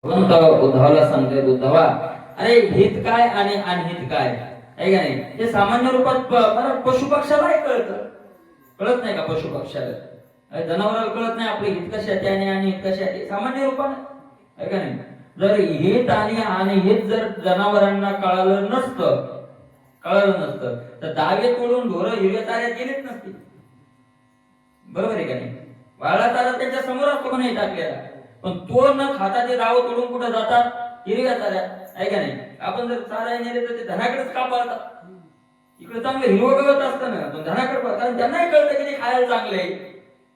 भगवंत उद्धवाला सांगतोय, उद्धवा अरे हित काय आणि अनहित काय आहे का नाही, हे सामान्य रूपात पशु पक्षाला कळत नाही का? पशु पक्षाला जनावराला कळत नाही आपले हित कशाचे आणि अनहित कशाचे, सामान्य रूपाने आहे का नाही? जर हित आणि अनहित जर जनावरांना कळलं नसतं तर दावे तोडून ढोरं हिरव्या ताऱ्यात गेलेच नसतील, बरोबर आहे का नाही? वाळा तारा त्यांच्या समोर असतो का नाही टाकलेला, पण तो न खाता ते दाव तोडून कुठं जातात? हिरव्या ताऱ्यात, आहे का नाही? आपण जर चारा नेले तर ते धनाकडेच का पळतात? इकडे चांगलं हिरवं गवत असतं ना, पण धनाकडे पळतात, कारण त्यांनाही कळतं की ते खायला चांगलं आहे.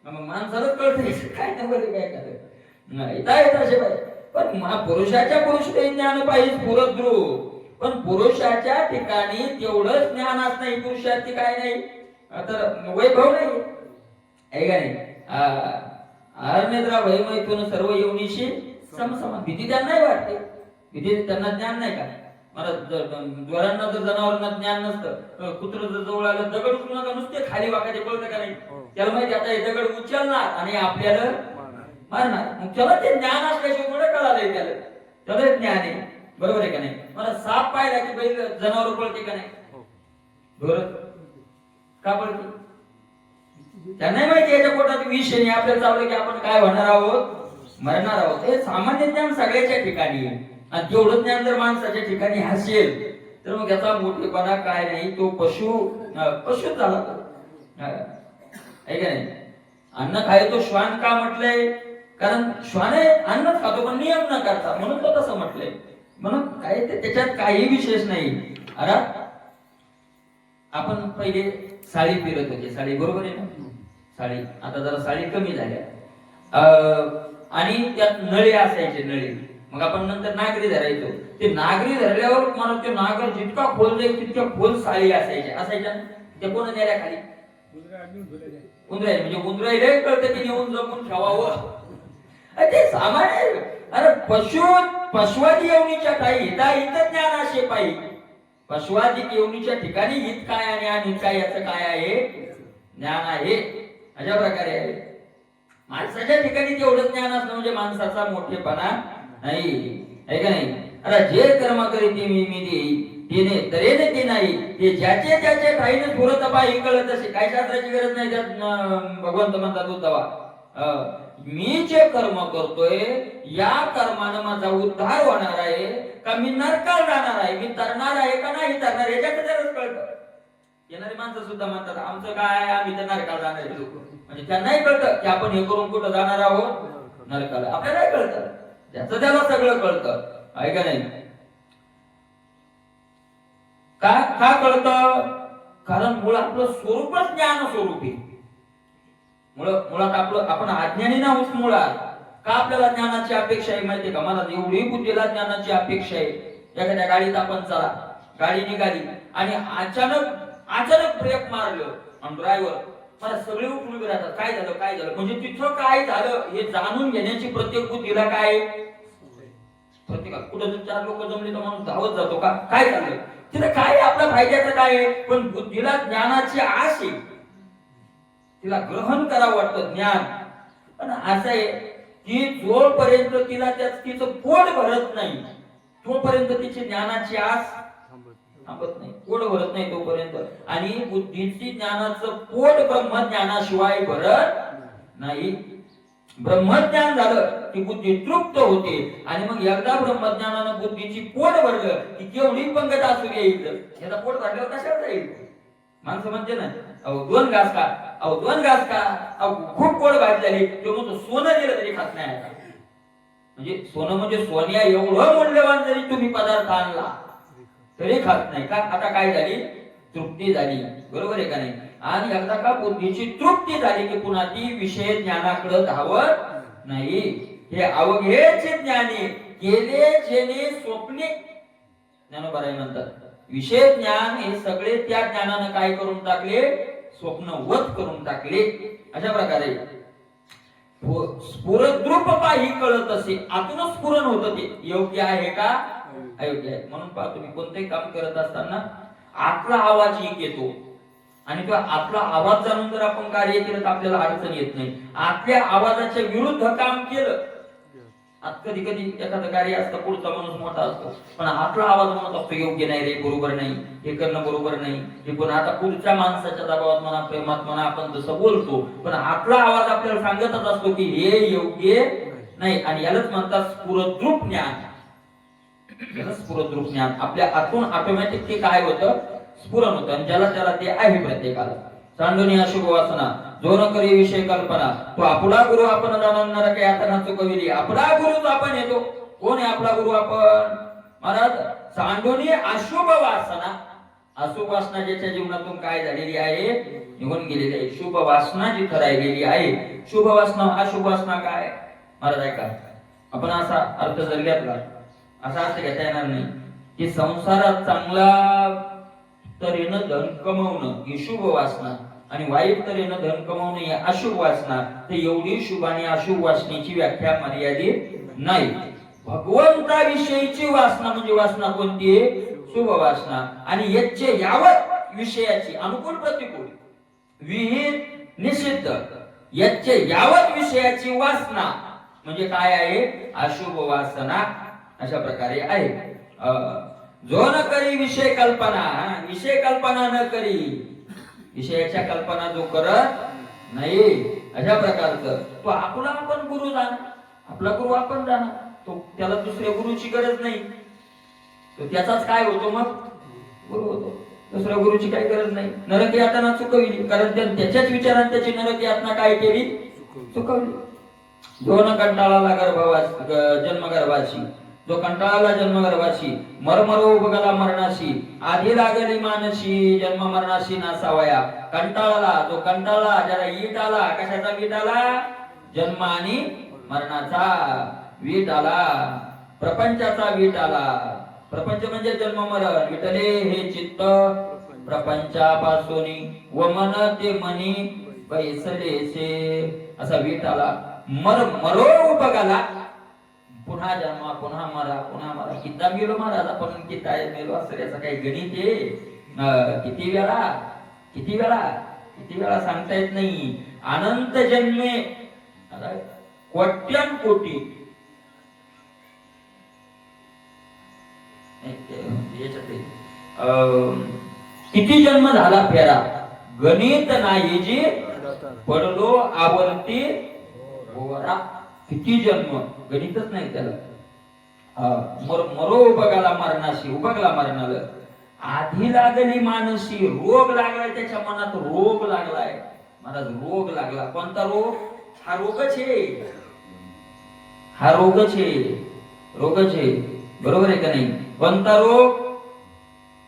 मग माणसालाच कळतं काय नाही बरं काय करायचं नाही असे पाहिजे. पण पुरुषाच्या पुरुष ते ज्ञान पाहिजे पुरद्रू, पण पुरुषाच्या ठिकाणी तेवढंच ज्ञान असं नाही, पुरुषाची काय नाही तर वैभव नाही, आहे का नाही? आरनेद्रा वैमैथून सर्व येवनीशी समसमान, भीती त्यांनाही वाटते, भीती त्यांना ज्ञान नाही का? मला ज्वरांना जर जनावरांना ज्ञान नसतं, कुत्र जर जवळ आलं दगड उचलू नका, नुसते खाली वाकायचे, कळतं का नाही? त्याला माहिती आता हे दगड उचलणार आणि आपल्याला मारणार, मग त्याला ते ज्ञान असल्याशिवाय थोडं कळालंय त्याला ज्ञान आहे, बरोबर आहे का नाही? मला साप पाहिला की बैल जनावर पळते का नाही? ढोर का पळते? त्यांनाही माहिती याच्या पोटात विष आहे, आपल्याला चावलं की आपण काय होणार आहोत? मरणार आहोत. हे सामान्य ज्ञान सगळ्याच्या ठिकाणी आहे, आणि तेवढं ज्ञान जर माणसाच्या ठिकाणी असेल तर मग याचा मोठेपणा काय नाही, तो पशु झाला तो, आहे का नाही? अन्न खाय तो श्वान का म्हटलंय? कारण श्वाने अन्नच खातो पण नियम न करता, म्हणून तो तसं म्हटलंय. म्हणून काय त्याच्यात काही विशेष नाही. अरे आपण पहिले साडी फिरत होते, साडी बरोबर आहे ना? साडी आता जरा साडी कमी झाल्या, आणि त्यात नळे असायचे, नळे. मग आपण नंतर नागरी धरायचो, ते नागरी धरल्यावर मला ते नागर जितका खोल जाईल तितक्या खोल साडी असायच्या. ते कोण नेल्या खाली? उंदराय, म्हणजे उंदराय कळतं की नेऊन जपून ठेवावं, ते सामान्य. अरे पशुवादी येवणीच्या काही हित ज्ञान असे पाहिजे. पशुवादी येवणीच्या ठिकाणी हित काय आणि अनहित काय याचं काय आहे? ज्ञान आहे. अशा प्रकारे आहे. माणसाच्या ठिकाणी तेवढं ज्ञान असणं म्हणजे माणसाचा मोठेपणा नाही, आहे का नाही? अरे जे कर्म करीती मी देई तिने तऱ्हेने ते नाही, हे ज्याचे ज्याचे ठाईने थोरत पाही कळत असे. काही शास्त्राची गरज नाही, त्यात भगवंत म्हणतात उद्धवा मी जे कर्म करतोय या कर्मानं माझा उद्धार होणार आहे का मी नरकाला जाणार आहे, मी तरणार आहे का नाही तरणार, याच्याकडे कळतं. येणारी माणसं सुद्धा म्हणतात आमचं काय, आम्ही तर नरकाला जाणार आहे लोक, म्हणजे त्यांनाही कळतं की आपण हे करून कुठं जाणार आहोत? नरकाला. आपल्याला काय कळतं? त्याचं त्याला सगळं कळतं, आहे का नाही? का कळतं? कारण मुळात आपलं स्वरूपच ज्ञान स्वरूप आहे. मुळात आपण अज्ञानी नाहोत मुळात. का आपल्याला ज्ञानाची अपेक्षा आहे माहितीये का? मला एवढी बुद्धीला ज्ञानाची अपेक्षा आहे. एखाद्या गाडीत आपण चला, गाडी निघाली आणि अचानक ब्रेक मारलं आणि ड्रायव्हर मला सगळे उठून उभे राहतात, काय झालं म्हणजे तिथं काय झालं हे जाणून घेण्याची प्रत्येक बुद्धीला काय, प्रत्येकाला कुठं जर 4 लोक जमले तर माणूस धावत जातो का काय झालं तिथं, काय आपल्या फायद्याचं काय आहे? पण बुद्धीला ज्ञानाची आश आहे, तिला ग्रहण करावं वाटतं ज्ञान. पण असं आहे की जोपर्यंत तिला तिचं पोट भरत नाही तोपर्यंत तिची ज्ञानाची आस थांबत नाही, पोट भरत नाही तोपर्यंत. आणि बुद्धीची ज्ञानाचं पोट ब्रह्मज्ञानाशिवाय भरत नाही. ब्रह्मज्ञान झालं की बुद्धी तृप्त होते, आणि मग एकदा ब्रह्मज्ञानानं बुद्धीची पोट भरलं की केवढी पंगत असू येईल, याचा पोट भरल्यावर कशाला जाईल? माणसं म्हणते ना अहो 2 घास खा, अहो 2 घास खा, अहो खूप पोट भाजलेली, तो म्हणतो सोनं दिलं तरी खात नाही. म्हणजे सोनं म्हणजे सोन्या एवढं मूल्यवान जरी तुम्ही पदार्थ आणला तरी खात नाही का? आता काय झाली? तृप्ती झाली, बरोबर आहे का नाही? आणि एकदा का बुद्धीची तृप्ती झाली की पुन्हा ती विषय ज्ञानाकडे धावत नाही. हे अवघेचे ज्ञानी गेले जेणे स्वप्ने, ज्ञानोबा म्हणतात विषय ज्ञान हे सगळे त्या ज्ञानानं काय करून टाकले? स्वप्नवत करून टाकले. अशा प्रकारे स्फुरद्रूप पाही कळत असे, आतूनच स्फुरण होतं ते योग्य आहे का अयोग्य आहे. म्हणून पहा तुम्ही कोणतेही काम करत असताना आतला आवाज एक येतो, आणि तो आतला आवाज जाणून जर आपण कार्य केलं तर आपल्याला अडचण येत नाही. आतल्या आवाजाच्या विरुद्ध काम केलं आता कधी कधी एखादं कार्य असतं, पुढचा माणूस मोठा असतो पण आतला आवाज म्हणत असतो योग्य नाही रे, बरोबर नाही, हे करणं बरोबर नाही. हे पण आता पुढच्या माणसाच्या दबावात म्हणा, प्रेमात म्हणा, आपण जसं बोलतो पण आतला आवाज आपल्याला सांगतच असतो की हे योग्य नाही. आणि यालाच म्हणतात स्फुरद्रूप ज्ञान. याला स्फुरद्रूप ज्ञान. आपल्या आतून ऑटोमॅटिक ते काय होतं, स्फुरण होतं. आणि ज्याला त्याला ते आहे प्रत्येकाला. सांडोनी अशुभ वासना जो न करी विषय कल्पना, तो आपला गुरु आपण जाणणार की आता ना चुकविली. आपला गुरुच आपण येतो. कोण आहे आपला गुरु? आपण. महाराज सांडोनी अशुभ वासना, अशुभ वासना ज्याच्या जीवनातून काय झालेली आहे, निघून गेलेली आहे. शुभ वासना जी राहिलेली आहे. शुभ वासना, अशुभ वासना काय महाराज ऐका, आपण असा अर्थ जर घेतला, असा अर्थ घेता येणार नाही की संसारात चांगला तऱ्हेनं धन कमवणं ही शुभ वासना आणि वाईट तऱ्हेनं धन कमवणं ही अशुभ वासना. तर एवढी शुभ आणि अशुभ वासनेची व्याख्या मर्यादित नाही. भगवंताविषयीची वासना म्हणजे वासना कोणती आहे? शुभ वासना. आणि याचे यावत विषयाची अनुकूल प्रतिकूल विहित निषिद्ध याचे यावत विषयाची वासना म्हणजे काय आहे? अशुभ वासना. अशा प्रकारे आहे. जो न करी विषय कल्पना, विषय कल्पना न करी, विषयाच्या कल्पना जो करत नाही, अशा प्रकारचं तो आपला आपण गुरु जाणार, आपला गुरु आपण जाणार. तो त्याला दुसऱ्या गुरुची गरज नाही. तो त्याचाच काय होतो मग? गुरु होतो. दुसऱ्या गुरुची काही गरज नाही. नरक यातना चुकविली, कारण त्याच्याच विचारात त्याची नरक यातना काय केली? चुकवली. जो न कंटाळाला जन्मगर्भाशी, जो कंटाळाला जन्मगर्भाशी, मरमरो बगला मरणाशी, आधी लागली मानशी, जन्म मरणाशी नासावया. कंटाळाला, जो कंटाळा, ज्याला ईट आला, कशाचा वीट आला? जन्म आणि मरणाचा वीट आला, प्रपंचाचा वीट आला. प्रपंच म्हणजे जन्म मरण. विटले हे चित्त प्रपंचापासून व मन ते मनी बैसलेसे, असा वीट आला. मरो बघाला, पुन्हा जन्मा, पुन्हा मरा, पुन्हा मरा. किती गेलो महाराज आपण, किती मेलो असं याचा काही गणित आहे? किती वेळा, किती वेळा, किती वेळा सांगता येत नाही. अनंत जन्मे, कोट्यान कोटी, किती जन्म झाला फेरा, गणित नाही जी पडलो आवरती ओरा. किती जन्म, गणितच नाही त्याला. मरो उभगाला मरणाशी, उभगला मरणाला. आधी लागली मानसी, रोग लागलाय त्याच्या मनात, रोग लागलाय महाराज, रोग लागला. कोणता रोग? हा रोगच आहे, हा रोगच आहे, रोगच आहे. बरोबर आहे का नाही? कोणता रोग?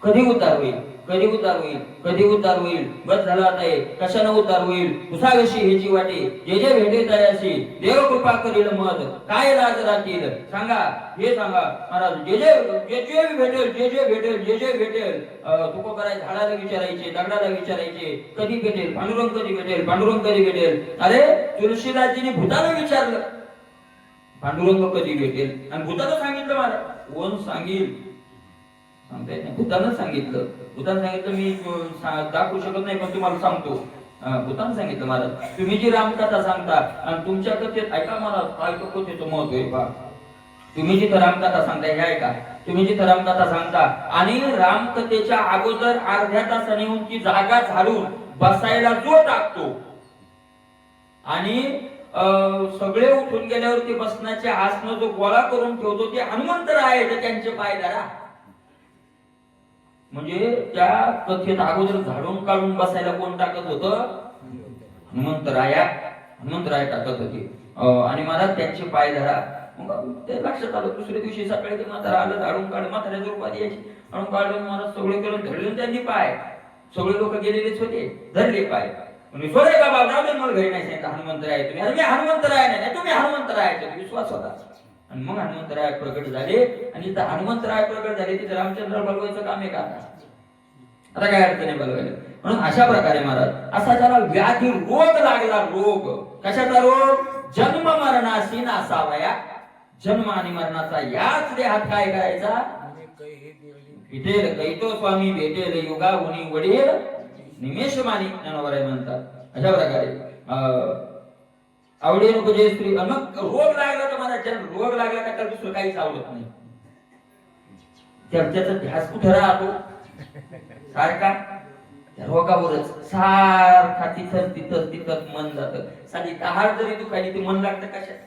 कधी उतार होईल, कधी उतार होईल, कधी उतार होईल? बस झाला आता आहे. कशानं उतार होईल? कुसागशी ह्याची वाटे, जे जे भेटे तयाशी देव कृपा करील मध, काय लाज राहतील सांगा, हे सांगा महाराज. जे जे भेटेल, जे जे भेटेल, जे जे भेटेल. तुको कराय झाडाला विचारायचे, दगडाला विचारायचे, कधी भेटेल पांडुरंग, कधी भेटेल पांडुरंग, कधी भेटेल. अरे तुळशीदासजीने भूताला विचारलं पांडुरंग कधी भेटेल, आणि भूतानं सांगितलं महाराज. कोण सांगेल? सांगता येत नाही. भूतानं सांगितलं, भूतानं सांगितलं. मी दाखवू शकत नाही पण तुम्हाला सांगतो. भूतानं सांगितलं महाराज, तुम्ही जी रामकथा सांगता आणि तुमच्या कथेत ऐका महाराज, काय कथेचं महत्व आहे पहा. तुम्ही जिथं रामकथा सांगता, हे ऐका, तुम्ही जिथं रामकथा सांगता आणि रामकथेच्या अगोदर अर्ध्या तासाने येऊन ती जागा झाडून बसायला जो टाकतो आणि सगळे उठून गेल्यावर बसण्याचे आसन जो गोळा करून ठेवतो, ते हनुमंतराय त्यांचे पाय धरा. म्हणजे त्या कथेत अगोदर झाडून काढून बसायला कोण टाकत होतं? हनुमंतराया, हनुमंतराय टाकत होते. आणि महाराज त्यांचे पाय धरा. मग ते लक्षात आलं. दुसऱ्या दिवशी सकाळी ते म्हातारा आलं, झाडून काढ, म्हाताऱ्याच्या रूपात यायची, आणून काढून महाराज सगळे करून धरले त्यांनी पाय. सगळे लोक गेलेलेच होते, धरले पाय. म्हणजे सोडे का बाबा, मला घरी नाही सांगितलं हनुमंतराय तुम्ही. अरे मी हनुमंतराय नाही, तुम्ही हनुमंतराय. विश्वास होता. आणि मग हनुमंतराय प्रकट झाले. आणि जिथं हनुमंतराय प्रकट झाले तिथे रामचंद्र बलवायचं काम आहे का? आता काय अर्थ नाही बलवायला. म्हणून अशा प्रकारे महाराज असा ज्याला व्याधी रोग लागला, रोग कशाचा रोग? जन्म मरणाशी नासावया. जन्म आणि मरणाचा याच देहात काय करायचा? भेटेल कैतो स्वामी भेटेल युगा उनी वडील निमेष मानी ज्ञानोबराय म्हणतात. अशा प्रकारे आवडे नको जे स्त्री. मग रोग लागला तर मला रोग लागला का त्याला दुसरं काहीच आवडत नाही. त्याचा ध्यास कुठे राहतो सारखा त्या रोगावरच सारखा तिथं मन जात. साधी दहाड जरी दुखायली ते मन लागतं कशात.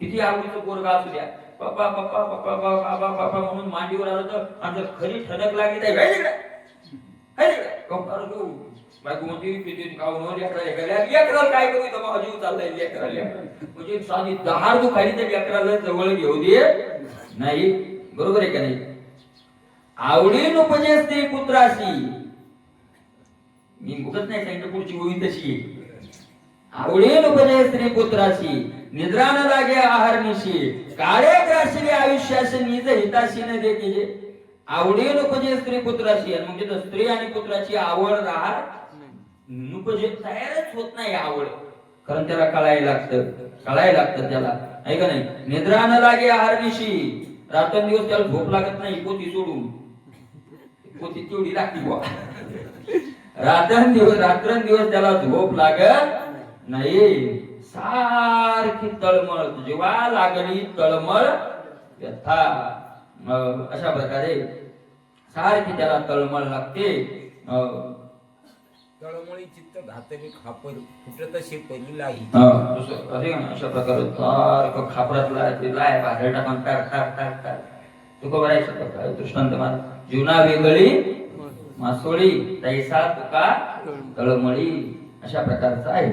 किती आवडीचं पोरगा असू द्या पप्पा पप्पा पप्पा बाबा बाबा म्हणून मांडीवर आलं तर आमचं खरी ठणक लागली तर काय करू जीव चाललाय लेकराला. म्हणजे साधी दहाड दुखायली तर लेकराला जवळ घेऊ दे नाही. बरोबर आहे का नाही. आवडीन उपजे स्त्री पुत्राशी. मी बघत नाही सांगितलं पुढची गोळी तशी. आवडीन उपजे स्त्री पुत्राशी निद्रा न लागे आहारनिशी काळे ग्राशीले आयुष्याशी निज हिताशी न दे केले. आवडीन उपजे स्त्री पुत्राशी. म्हणजे तो स्त्री आणि पुत्राची आवड राहत उपजे तयारच होत नाही आवड. कारण त्याला कळायला लागतं त्याला आहे का नाही. निद्रा न लागे आहारनिशी. रात्रंदिवस त्याला झोप लागत नाही. पोती सोडून पोती तेवढी लागती बुवा. रात्रंदिवस त्याला झोप लागत नाही. सारखी तळमळ जेव्हा लागली तळमळ व्यथा. अशा प्रकारे सारखी त्याला तळमळ लागते. तळमळी चित्त घातली खापर फुटत असे पहिलाही. अशा प्रकारे सारखं खापरात लाय बाहेर टाकून टाक तुका बरायचं दृष्टांत मार. जीवना वेगळी मासोळी तैसा तुका तळमळी. अशा प्रकारचा आहे.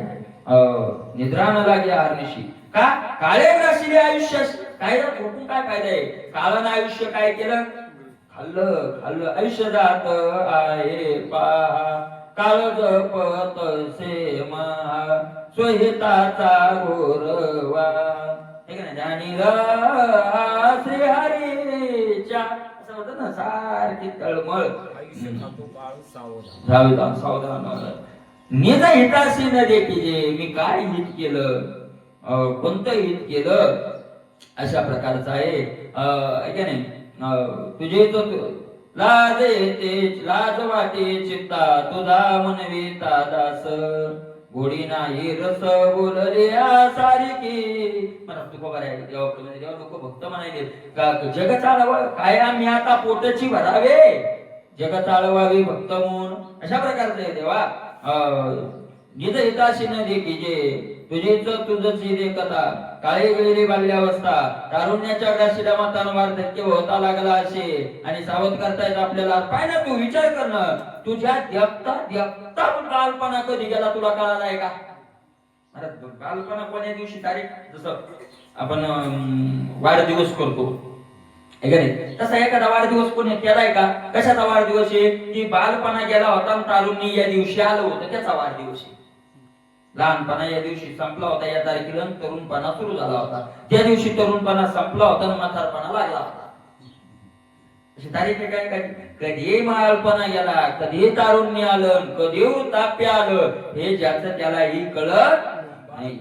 निद्रा न लागे आहारनिशी का काळे ग्राशीले आयुष्य. काय झोपून काय फायदा आहे. काळानं आयुष्य काय केलं खाल्लं आयुष्य जात आहे पहा. काळ जपत से महा स्वहिताचा गोरवा. ठीक आहे ना. ज्ञानी श्री हरीच्या असं म्हणतात ना सारखी तळमळ. सावधान निज हिताशी न दे जे. मी काय हित केलं कोणतं हित केलं. अशा प्रकारचं आहे का नाही. तुझे तो लाज येते लाज वाटे चित्ता तुझा मनविता दास. गोडी नाही रस बोलले सारिकी. मला तुका बराय जेव्हा लोक भक्त म्हणाले का जग चालवावं काय आम्ही आता पोटची भरावे जग चालवावे भक्त म्हणून. अशा प्रकारचं आहे देवा. निज हिताशी न दे जे तुझेच तुझची रे कथा. काळे गेलेली बाल्यावस्था तारुण्याच्या ग्राशीला मातान वार्धक्य होता लागला असे. आणि सावध करतायत आपल्याला. पाय ना तू विचार कर ना तुझ्या द्याप्ता बालपणा कधी गेला तुला कळालाय का. अरे बालपणा कोण्या दिवशी तारीख जसं आपण वाढदिवस करतो तसा एखादा वाढदिवस कोणी केलाय का. कशाचा वाढदिवस आहे की बालपणा गेला होता तारुण्य या दिवशी आलं होतं त्याचा वाढदिवस आहे. लहानपणा या दिवशी संपला होता या तारखेला तरुणपणा सुरू झाला होता. त्या दिवशी तरुणपणा संपला होता आणि म्हातारपणा लागला होता. अशी तारीख काय काय. कधी बालपणा गेला कधी तारुण्य आलं कधी वृद्धाप्य आलं हे ज्याचं त्यालाही कळत नाही.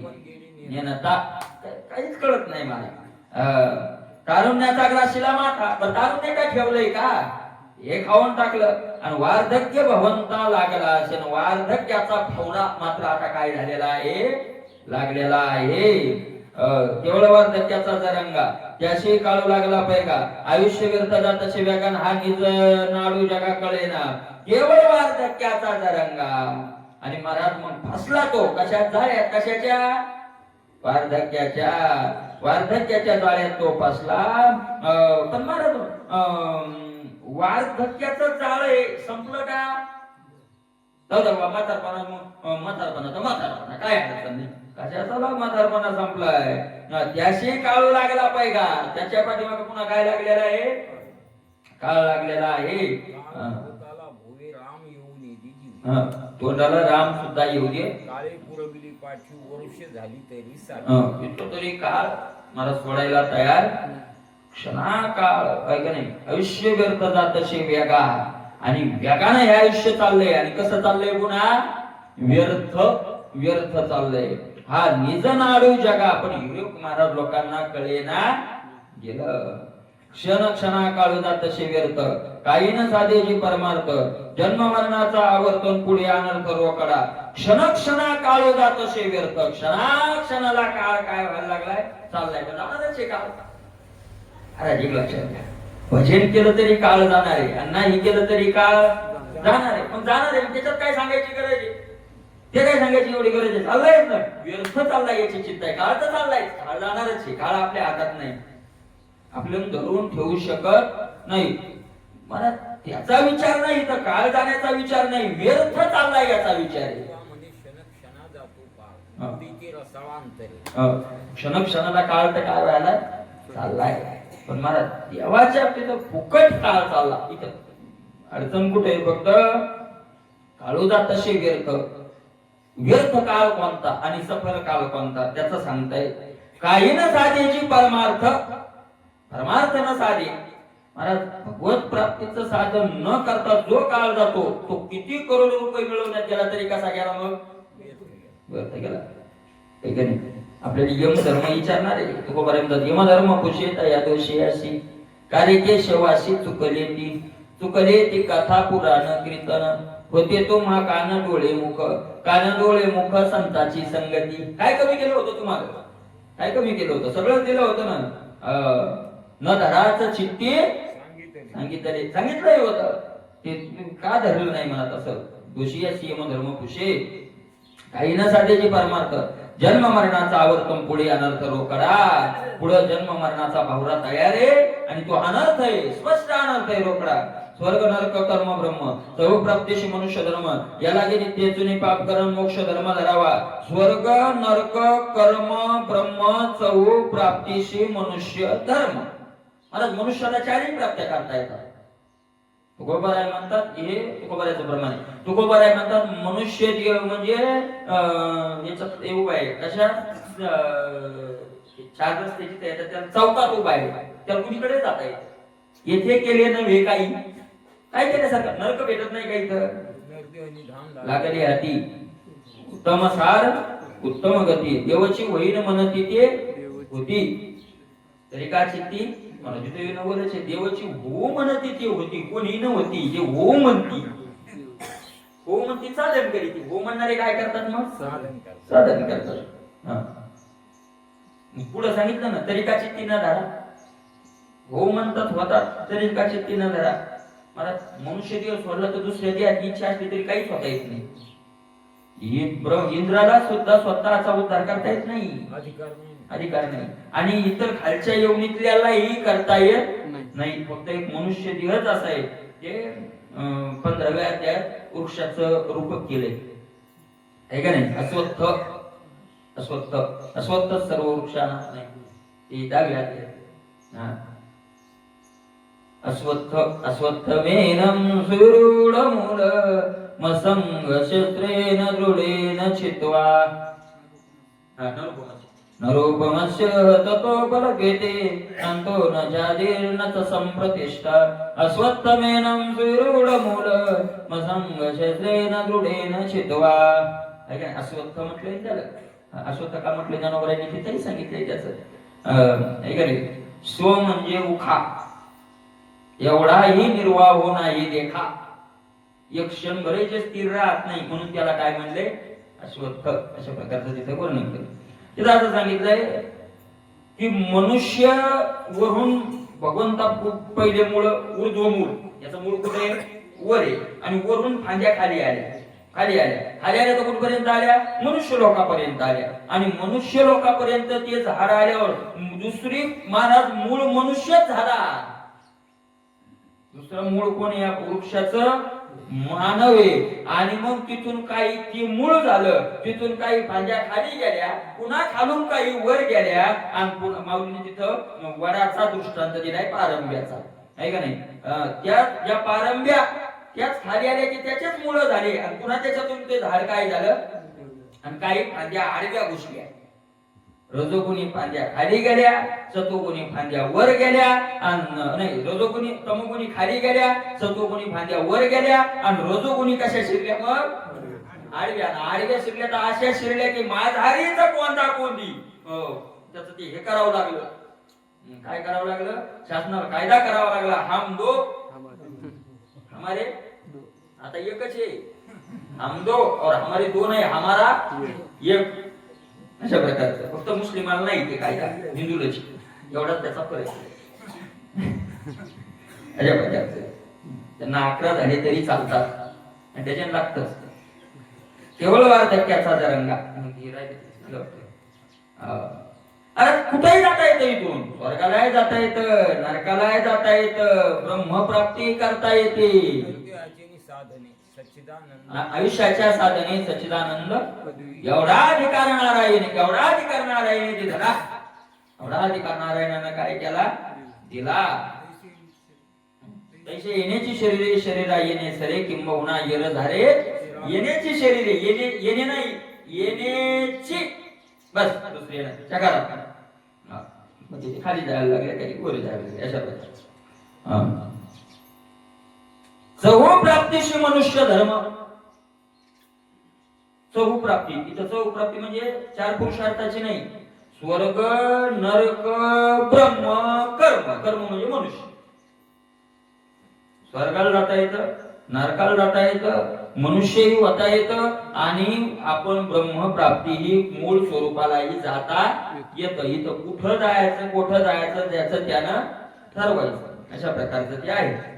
काहीच कळत नाही मला. तारुण्याचा ग्राशीला माथा. पण तारुण्य काय ठेवलंय का हे खाऊन टाकलं आणि वार्धक्य भवंता लागला असेल. वार्धक्याचा फवडा मात्र आता काय झालेला आहे लागलेला आहे. केवळ वार्धक्याचा जरंगा त्याशी काळू लागला पैगा. आयुष्य व्यर्थ जात असे वेगान हा निज नाडू जगा कळेना. केवळ वार्धक्याचा जरंगा. आणि महाराज मग फसला तो कशात जाळ्यात कशाच्या वार्धक्याच्या जाळ्यात तो फसला. पण महाराज वार्धक्याचं जाळ संपलं का. म्हातारपणा काय अडचण नाही. कशाचा म्हातारपणा संपलाय. त्याशी काळू लागला पाहिजे. त्याच्या पाठीमागे पुन्हा काय लागलेला आहे काळ लागलेला आहे. तोंडाला राम सुद्धा येऊ दे. काळे पुरविली पाठी वर्ष झाली तरी काळ मला सोडायला तयार क्षणाकाळ काय का नाही. आयुष्य व्यर्थ जात असे वेगा. आणि वेगानं हे आयुष्य चाललंय. आणि कसं चाललंय पुन्हा व्यर्थ चाललंय. हा निज नाडू जगा. पण युरोप महाराज लोकांना कळेना गेलं. क्षणा काळू जात असे व्यर्थ. काही न साधे जी परमार्थ. जन्म मरणाचा आवर्तन पुढे अनर्थ रोकडा. क्षणक्षणा काळ जात असे व्यर्थ, क्षणाक्षणाला काळ काय व्हायला लागलाय, चाललाय पण जाणारच आहे काळ. अरे एक लक्षात घ्या, भजन केलं तरी काळ जाणार आहे आणि नाही केलं तरी काळ जाणार आहे. पण जाणार आहे त्याच्यात काय सांगायची गरज आहे, ते काय सांगायची एवढी गरज आहे? चाललाय ना, व्यर्थ चाललाय याची चिंता आहे. काळ तर चाललाय, काळ जाणारच आहे. काळ आपल्या हातात नाही, आपल्याला धरून ठेवू शकत नाही. मला त्याचा विचार नाही तर काळ जाण्याचा विचार नाही, व्यर्थ चाललाय याचा विचार आहे. क्षणाला काळ तर काय व्हायला चाललाय, पण मला देवाच्या तिथं फुकट काळ चालला. इथं अडचण कुठे आहे? फक्त काळू जात तसे व्यर्थ. व्यर्थ काळ कोणता आणि सफल काळ कोणता त्याचं सांगताय. काही न साधेची परमार्थ, परमार्थ न साधे. महाराज भगवत प्राप्तीचं साधन न करता जो काळ जातो तो किती करोड रुपये मिळवण्यात गेला तरी कसा गेला? मग व्यर्थ गेला. आपल्याला यम धर्म विचारणार आहे. तुकोबाराय यम धर्म कुशेत या दोषी अशी कार्य शेवाशी चुकले ती कथा पुराण कीर्तन होते तो मा कान डोळे मुख, कान डोळे मुख संताची संगती. काय कमी केलं होतं तुम्हाला? काय कमी केलं होतं? सगळं दिलं होतं ना. न धराचं चित्ती सांगितलंय होतं, ते का धरलं नाही म्हणा तसं. दोषी अशी यम धर्म कुशे काही न साधेची परमार्थ, जन्म मरणाचा आवर्तन पुढे अनर्थ रोकडा. पुढे जन्म मरणाचा भावरा तयार आहे आणि तो अनर्थ आहे, स्पष्ट अनर्थ आहे रोकडा. स्वर्ग नरक कर्म ब्रह्म सर्व प्राप्तीशी मनुष्य धर्म, याला गेली तेजुनी पाप करण मोक्ष धर्म धरावा. स्वर्ग नरक कर्म ब्रह्म चौ प्राप्तीशी मनुष्य धर्म. महाराज मनुष्याला चारही प्राप्त्या करता येतात. तुकोबाराय म्हणतात हे तुकोबारायचं प्रमाण आहे. तुकोबाराय म्हणतात मनुष्य जीव म्हणजे याच्यात उभा आहे. कशा चार रस्त्याची त्याच्या चौकात उभा आहे, त्या कुणीकडे जाता येत. येथे केले नव्हे काही, काय केल्यासारखं नरक भेटत नाही काही तर लागली हाती. उत्तम सार उत्तम गती, देवाची वहीन म्हणती ते होती तरी का चित्ती म्हणते. देवाची हो म्हणती ती होती, कोणी न होती. जे हो म्हणती, हो म्हणती साधन करीती. हो म्हणणारे काय करतात? मग साधन करतात. पुढे सांगितलं ना, तरी का चित्ती न धरा. हो म्हणतात होतात, तरी का चित्ती न धरा. मला मनुष्य दिवस सोडला तर दुसऱ्या दिवस इच्छा असली तरी काहीच होता येत नाही. इंद्राला सुद्धा स्वतःचा उद्धार करता येत नाही, अधिकार नाही. आणि इतर खालच्या योनीतल्यालाही करता येत नाही. फक्त एक मनुष्य दिवस असा आहे जे 15व्या अध्यायात वृक्षाचं रूपक केलंय, आहे का नाही? अश्वत्थ सर्व वृक्षांना नाही, 10व्या अध्यायात. अश्वत्थमेनं सुरूढमूल मसंग शस्त्रेण दृढेन छित्त्वा नरोपमस्य ततो बलभेते नंतो न जादीर्न च संप्रतिष्ठा. अश्वत्थमेनं सुरूढमूल मसंग शस्त्रेण दृढेन छित्त्वा. अश्वत्थ म्हटलंय त्याला. अश्वत्थ का म्हटलं ज्ञानोबरायांनी तिथेही सांगितलंय त्याचं. स्व म्हणजे उखा, एवढाही निर्वाह हो नाही देखा. एक क्षण भरायचे स्थिर राहत नाही, म्हणून त्याला काय म्हणले? अश्वत्थ. अशा प्रकारचं तिथे वर्णन केलं. तिथं असं सांगितलंय की मनुष्य वरून भगवंता पहिले मूळ ऊर्ध्व मूळ, याचं मूळ कुठे? वर आहे. आणि वरून फांद्या खाली आल्या तर कुठपर्यंत आल्या? मनुष्य लोकापर्यंत आल्या. आणि मनुष्य लोकापर्यंत ते झाड आल्यावर दुसरी महाराज मूळ मनुष्यच झाला. दुसरं मूळ कोण? या वृक्षाचं मानव आहे. आणि मग तिथून काही ती मूळ झालं, तिथून काही फांद्या खाली गेल्या, पुन्हा खालून काही वर गेल्या. आणि पुन्हा माऊलीने तिथं वडाचा दृष्टांत दिलाय, पारंब्याचा, आहे का नाही? त्या ज्या पारंब्या त्याच खाली आल्या की त्याच्याच मूळ झाले. आणि पुन्हा त्याच्यातून ते झाड काय झालं? आणि काही फांद्या आडव्या घुसल्या. रजोगुणी फांद्या खाली गेल्या, सतोगुणी फांद्या वर गेल्या. नाही, रजोगुणी तमोगुणी खाली गेल्या, सतोगुणी फांद्या वर गेल्या. आणि रजोगुणी कशा शिरल्या? मग आडव्या शिरल्या. तर अशा शिरल्या की माझारीचा कोणता कोंडी. त्याचं ते हे करावं लागलं. काय करावं लागलं? शासनाला कायदा करावा लागला. हम दो हमारे. आता एकच आहे, हम दो और हमारे दो नाही, हमारा एक. अशा प्रकारचं. फक्त मुस्लिमाला नाही ते कायदा, हिंदूलाच एवढाच त्याचा फरक आहे. अशा प्रकारचं. त्यांना 11 झाले तरी चालतात आणि त्याच्याने लागतच. केवळ वार्धक्याचा जरंगा. अरे कुठेही जाता येतं इथून. स्वर्गालाही जाता येतं, नरकालाही जाता येतं, ब्रह्मप्राप्ती करता येते. आयुष्याच्या साधने सच्चिदानंद एवढा अधिकार नारायण, एवढा अधिकार नारायण दिला. एवढा अधिकार नारायणानं काय केला? दिला. तैसे येण्याची शरीरे शरीरा येणे सरे किंबहुना येर झाले. येण्याची शरीरे येणे नाही, येण्याची बस, दुसरी नाही. चकारात्मक. म्हणजे खाली जायला लागले, काही वर जायला लागले. अशा प्रकारे चहू प्राप्तीशी मनुष्य धर्म. चहू प्राप्ती, इथं चहू प्राप्ती म्हणजे 4 पुरुषार्थाची नाही. स्वर्ग, नरक, ब्रह्म, कर्म. कर्म म्हणजे मनुष्य. स्वर्गाला जाता येतं, नरकाला जाता येतं, मनुष्यही होता येतं आणि आपण ब्रह्मप्राप्ती ही मूळ स्वरूपालाही जाता येतं. इथं कुठं जायचं त्याचं त्यानं ठरवायचं. अशा प्रकारचं ते आहे.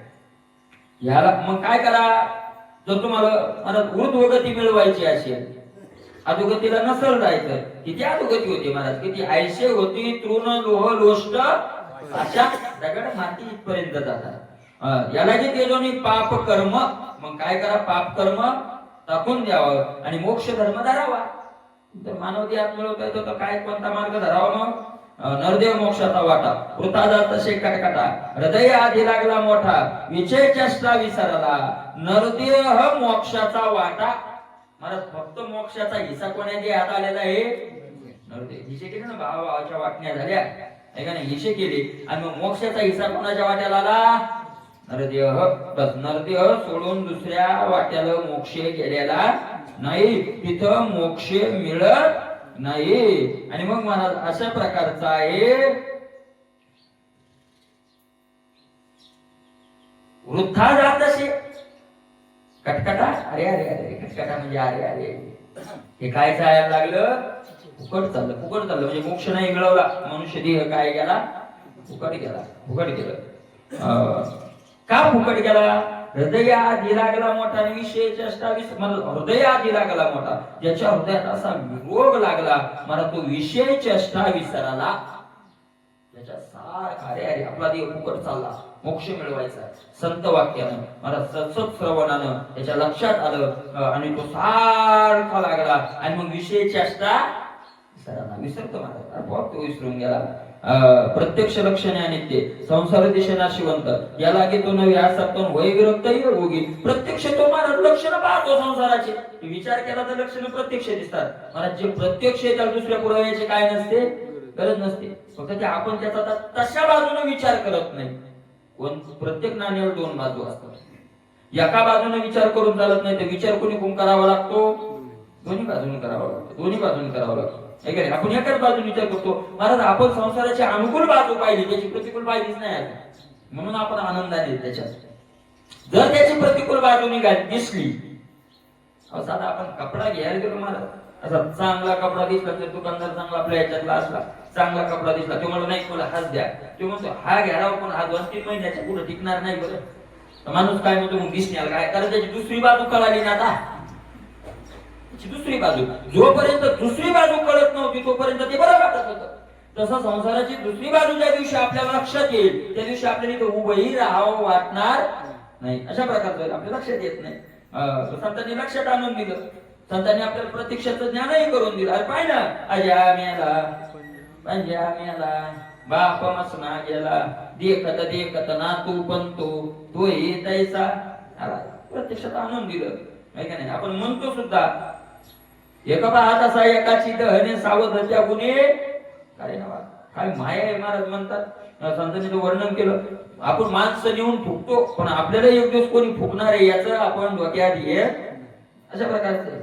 याला मग काय करा? जर तुम्हाला ऊर्ध्वगती मिळवायची असेल, अधोगतीला नसल जायचं. किती अधोगती होती महाराज? किती 80 होती. तृण लोह लोष्ट अशा दगड माती इथपर्यंत जातात. याला जे तेजोनी पाप कर्म. मग काय करा? पाप कर्म टाकून द्यावं आणि मोक्ष धर्म धरावा. तर मानव देहात मिळवता येतो तर काय कोणता मार्ग धरावा? मग नरदेव मोक्षाचा वाटा. वृथा तसे कटकटा, हृदय आधी लागला मोठा, विषय चेष्टा विसरला. नरदेह मोक्षाचा वाटा. मला फक्त मोक्षाचा हिस्सा कोणा देहात आलेला आहे? नरदेव. हिशे केले ना, भावाच्या वाटण्या झाल्या नाही, हिशे केले आणि मग मोक्षाचा हिस्सा कोणाच्या वाट्याला आला? नरदेह. बस, नरदेह सोडून दुसऱ्या वाट्याला मोक्ष गेलेला नाही. तिथं मोक्ष मिळत नाही. आणि मग महाराज अशा प्रकारचा आहे वृद्धा जात असे कटकटा. अरे अरे अरे, कटकटा म्हणजे अरे अरे, हे काय जायला लागलं? फुकट चाललं. फुकट चाललं म्हणजे मोक्ष नाही मिळवला. मनुष्य देह काय गेला? फुकट गेला. फुकट गेलं. का फुकट गेला? हृदय आधी लागला मोठा आणि विषय चेष्टा हृदय आधी लागला मोठा. ज्याच्या हृदयात असा रोग लागला मला, तो विषय चेष्टा विसरला. त्याच्या सारखा अरे अरे आपला देव फुकट चालला, मोक्ष मिळवायचा. संत वाक्यानं मला सतत श्रवणानं त्याच्या लक्षात आलं आणि तो सारखा लागला आणि मग विषय चेष्टा विसरतो महाराज. आपोआप तो विसरून गेला. प्रत्यक्ष लक्षणे अनित्य, संसार दिशेना शिवंत, या लागे तो नवी आसक्तन वय विरक्त योगी. प्रत्यक्ष तो महाराज लक्षण पाहतो संसाराचे. विचार केला तर लक्षण प्रत्यक्ष दिसतात. महाराज जे प्रत्यक्ष आहे त्याला दुसऱ्या पुराव्याचे काय नसते, गरज नसते. फक्त ते आपण त्याचा तशा बाजूने विचार करत नाही. प्रत्येक नाण्यावर 2 बाजू असतात. एका बाजूने विचार करून चालत नाही. तर विचार कोणी करावा लागतो? दोन्ही बाजूने करावा लागतो. दोन्ही बाजूने करावा लागतो. आपण एकाच बाजूने विचार करतो. महाराज आपण संसाराची अनुकूल बाजू पाहिली, त्याची प्रतिकूल पाहिलीच नाही. म्हणून आपण आनंदाने त्याच्यात. जर त्याची प्रतिकूल बाजू निघाली दिसली, साधा आपण कपडा घ्यायला गेलो महाराज, असा चांगला कपडा दिसला तर दुकानदार चांगला आपल्या याच्यातला असला, चांगला कपडा दिसला, तो मला नाही मला हाच द्या. तो म्हणतो हा घ्यावा, पण हा 2-3 महिन्याच्या पुढे टिकणार नाही. बरं माणूस काय म्हणतो मग दिसण्याला काय? कारण त्याची दुसरी बाजू कळाली ना. आता दुसरी बाजू, जोपर्यंत दुसरी बाजू कळत नव्हती तोपर्यंत ते बरं वाटत होतं. तसं संसाराची दुसरी बाजू ज्या दिवशी आपल्याला लक्षात येईल त्या दिवशी आपल्याला इथं उभंही राहावं वाटणार नाही. अशा प्रकारचं आपल्या लक्षात येत नाही. संतांनी लक्षात आणून दिलं. संतांनी आपल्याला प्रत्यक्षाचं ज्ञानही करून दिलं. अरे पाय ना, अजा मेला, पंजा मेला, बाप मसना गेला, देखत देखत ना तू पण तो तैसा. प्रत्यक्षात आणून दिलं आहे का नाही? आपण म्हणतो सुद्धा एका हात असा एकाची दहने सावध त्या गुन्हे काय ना काय माया आहे महाराज म्हणतात. संतांनी वर्णन केलं. आपण माणसं नेऊन फुकतो, पण आपल्याला एक दिवस कोणी फुकणार आहे याचं आपण डोक्यात येत. अशा प्रकारचं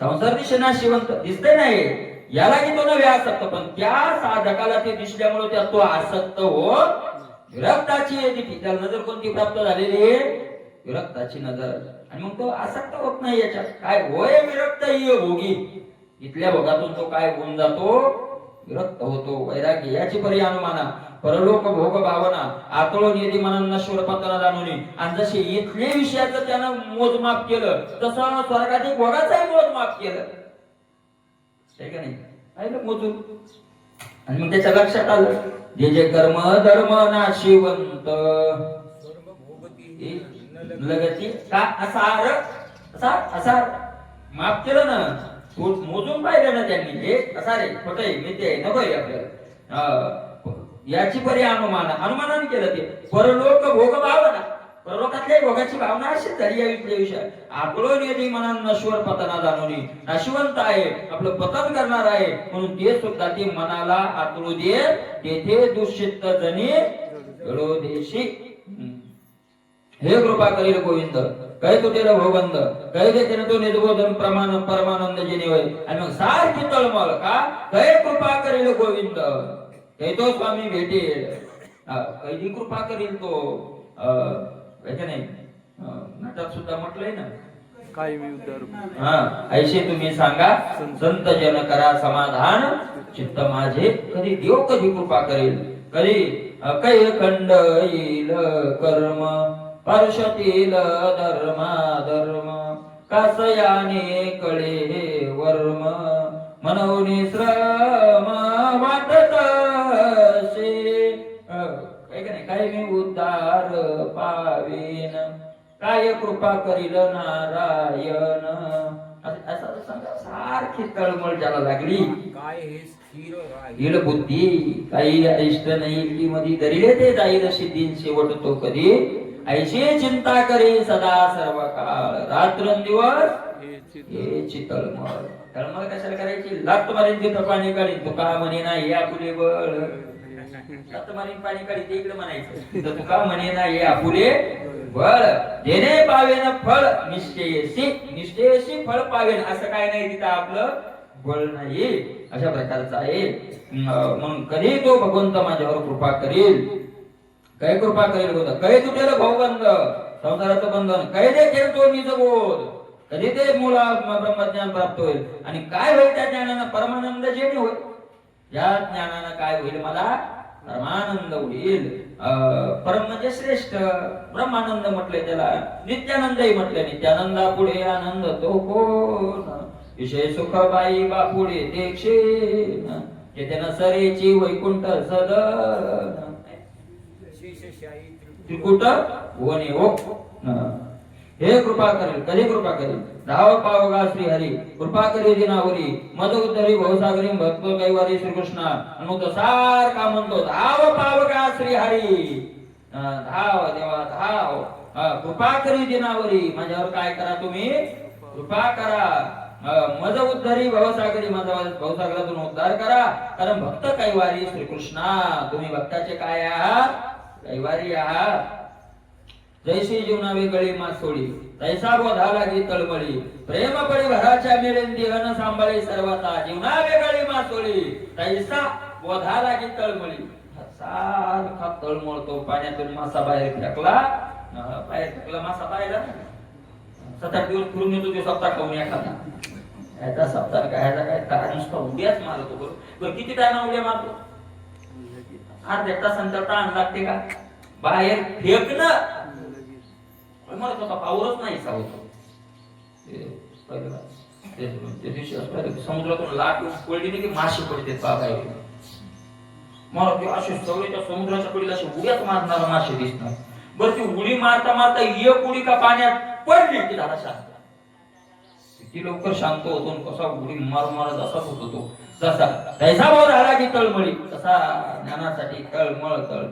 संसार दिशेना शिवंत दिसतंय नाही. याला की तो नव्हे आसक्त, पण त्या साधकाला ते दिसल्यामुळे त्या तो आसक्त हो रक्ताची येते. त्याला नजर कोणती प्राप्त झालेली आहे? विरक्ताची नजर. आणि मग तो आसक्त होत नाही याच्यात. काय होय विरक्त ये भोगी, इथल्या भोगातून तो काय होऊन जातो, विरक्त होतो. वैराग्य याची परी अनुमाना परलोक भोग भावना आतळून येते मनांना नश्वर पतना जाणून. आणि जसे इथल्या विषयाचं त्यानं मोजमाप केलं तसं स्वर्गातील भोगाचंही मोजमाप केलं. आहे का नाही? पाहिलं मोजून. आणि मग त्याच्या लक्षात आलं जे जे कर्म धर्म नाशिवंत लगती का असार असार माफ केलं ना, मोजून पाहिलं ना त्यांनी. हे असार आहे, खोटं आहे, मिथ्या आहे, नको आहे आपल्याला. याची परी अनुमानाने केलं ते. परलोक भोग भावना, परलोकातल्या भोगाची भावना अशीच झाली या विषय. आकळून येते मनान नश्वर पतना जाणून. नाशिवंत आहे, आपलं पतन करणार आहे, म्हणून ते सुद्धा ते मनाला आतळू दे. तेथे दुष्चित्त जनी घडो देशी. हे कृपा करील गोविंद काय तुटेल भोगंद काय देते तो निर्बोधन प्रमाण परमानंद जेणे होय. आणि मग सारखी तळमळ का काय कृपा करील गोविंद, हे तो स्वामी भेटेल. कैदी कृपा करील तो. नाही नाटक सुद्धा म्हटलंय ना, ऐशे तुम्ही सांगा संत जन करा समाधान चित्त माझे. कधी देव कधी कृपा करेल, कधी कै खंड येईल कर्म पर्षतील धर्मा धर्म कासयाने कळे वर्म मनवनी श्रम वाटत काय मी उद्धार पावेन काय कृपा करील नारायण. असं सांगा. सारखी तळमळ ज्याला लागली काय हे स्थिर येईल बुद्धी काही इष्ट नाही की मध्ये दरिले ते जाईल सिद्धीन शेवट तो कधी. ऐशी चिंता करी सदा सर्व काळ रात्रंदिवस हेची तळमळ. तळमळ कशाला करायची? लात मारीन तिथं पाणी काढीन तुका म्हणे नाही आपुले बळ. लात मारीन पाणी काढीन इकडे म्हणायचं तुका म्हणे नाही आपुले बळ. देणे पावेन फळ निश्चयसी, निश्चयसी फळ पावेन. असं काय नाही तिथं आपलं बळ नाही. अशा प्रकारचं आहे. मग कधी तो भगवंत माझ्यावर कृपा करेल. काय कृपा करेल बोध काय तुटेल भावबंध संसाराचं बंधन काय देखील तो निज बोध. कधी ते मुळा ब्रह्मज्ञान प्राप्त होईल. आणि काय होईल त्या ज्ञानानं? परमानंद जेणे होईल. या ज्ञानानं काय होईल? मला परमानंद होईल. परम म्हणजे श्रेष्ठ. ब्रह्मानंद म्हटले त्याला, नित्यानंदही म्हटले. नित्यानंदा पुढे आनंद तो कोण? विषय सुख बाई बापुढे देक्षे येते न सरेची वैकुंठ सदन त्रिकुट वने हो. हे कृपा करेल. कधी कृपा करेल? धाव पावगा श्री हरी कृपा करी दिनावरी मद उद्धरी भवसागरी भक्त कैवारी श्रीकृष्ण. आणि तो सारखा म्हणतो धाव पावगा श्री हरी. धाव देवा धाव. कृपा करी दिनावरी माझ्यावर काय करा तुम्ही? कृपा करा. मज उद्धरी भवसागरी माझा भवसागरातून उद्धार करा. कारण भक्त कैवारी श्रीकृष्णा तुम्ही भक्ताचे काय आहात? कैवारी आहात. जैसी जीवनावे गळी मासोळी तैसा बोधा लागी तळमळी प्रेम पडी भराच्या मिळेन देहन सांभाळी सर्वता. जीवनावे गळी मासोळी तैसा बोधा लागी तळमळी. सारखा तळमळतो. पाण्यातून मासा बाहेर फेकला, बाहेर फेकला मासा पाहिला 7-8 दिवस फिरून येतो तो सप्ताह खाऊन एखादा. याचा सप्ताह काय काय नुसता उड्याच मारतो. बरोबर किती टायमा उड्या मारतो? अर्ध्या तासांचा ताण लागते का? बाहेर फेकणं मरत होता. पावरच नाही सावतो. त्या दिवशी समुद्रातून लाट पडली नाही की मासे पडते बाहेर. मला ते असे सगळे त्या समुद्राच्या कडीला असे उड्याच मारणारा मासे दिसणार. बरं ती उडी मारता मारता एक उडी का पाण्यात पडली की झाला शांत. किती लवकर शांत होतो. कसा उडी मारून मारत असाच होतो तो. तसा तैसा भाव झाला की तळमळी. तसा ज्ञानासाठी तळमळ तळ.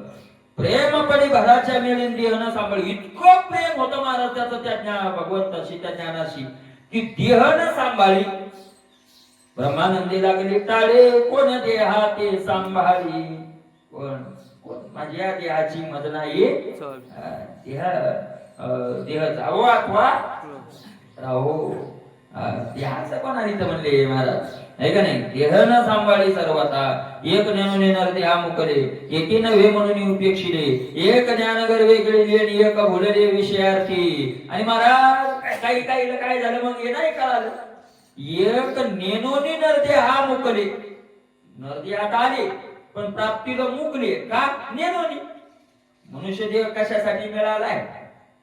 प्रेम पडी भराच्या मिळेन देहन सांभाळी. इतकं प्रेम होतं महाराज त्याचं त्या भगवंताशी त्या ज्ञानाशी की देहन सांभाळी. ब्रह्मानंदी लागली टाळे कोण देहा ते सांभाळी. कोण माझ्या देहाची मज नाही. देह जावो अथवा राहो. देहाचं कोण आणि म्हणले महाराज आहे का नाही? देह न सांभाळी सर्वता एक ज्ञानोने नरते हा मुकले एकी नव्हे म्हणून उपेक्षिले एक ज्ञान गर्वे गेले आणि एक भुलले विषयार्थी. आणि महाराज काही काहीला काय झालं मग हे नाही कळालं. एक नेनोनी नरते हा मुकले, नरते आता आले पण प्राप्तीला मुकले का? नेनोनी. मनुष्य देह कशासाठी मिळालाय,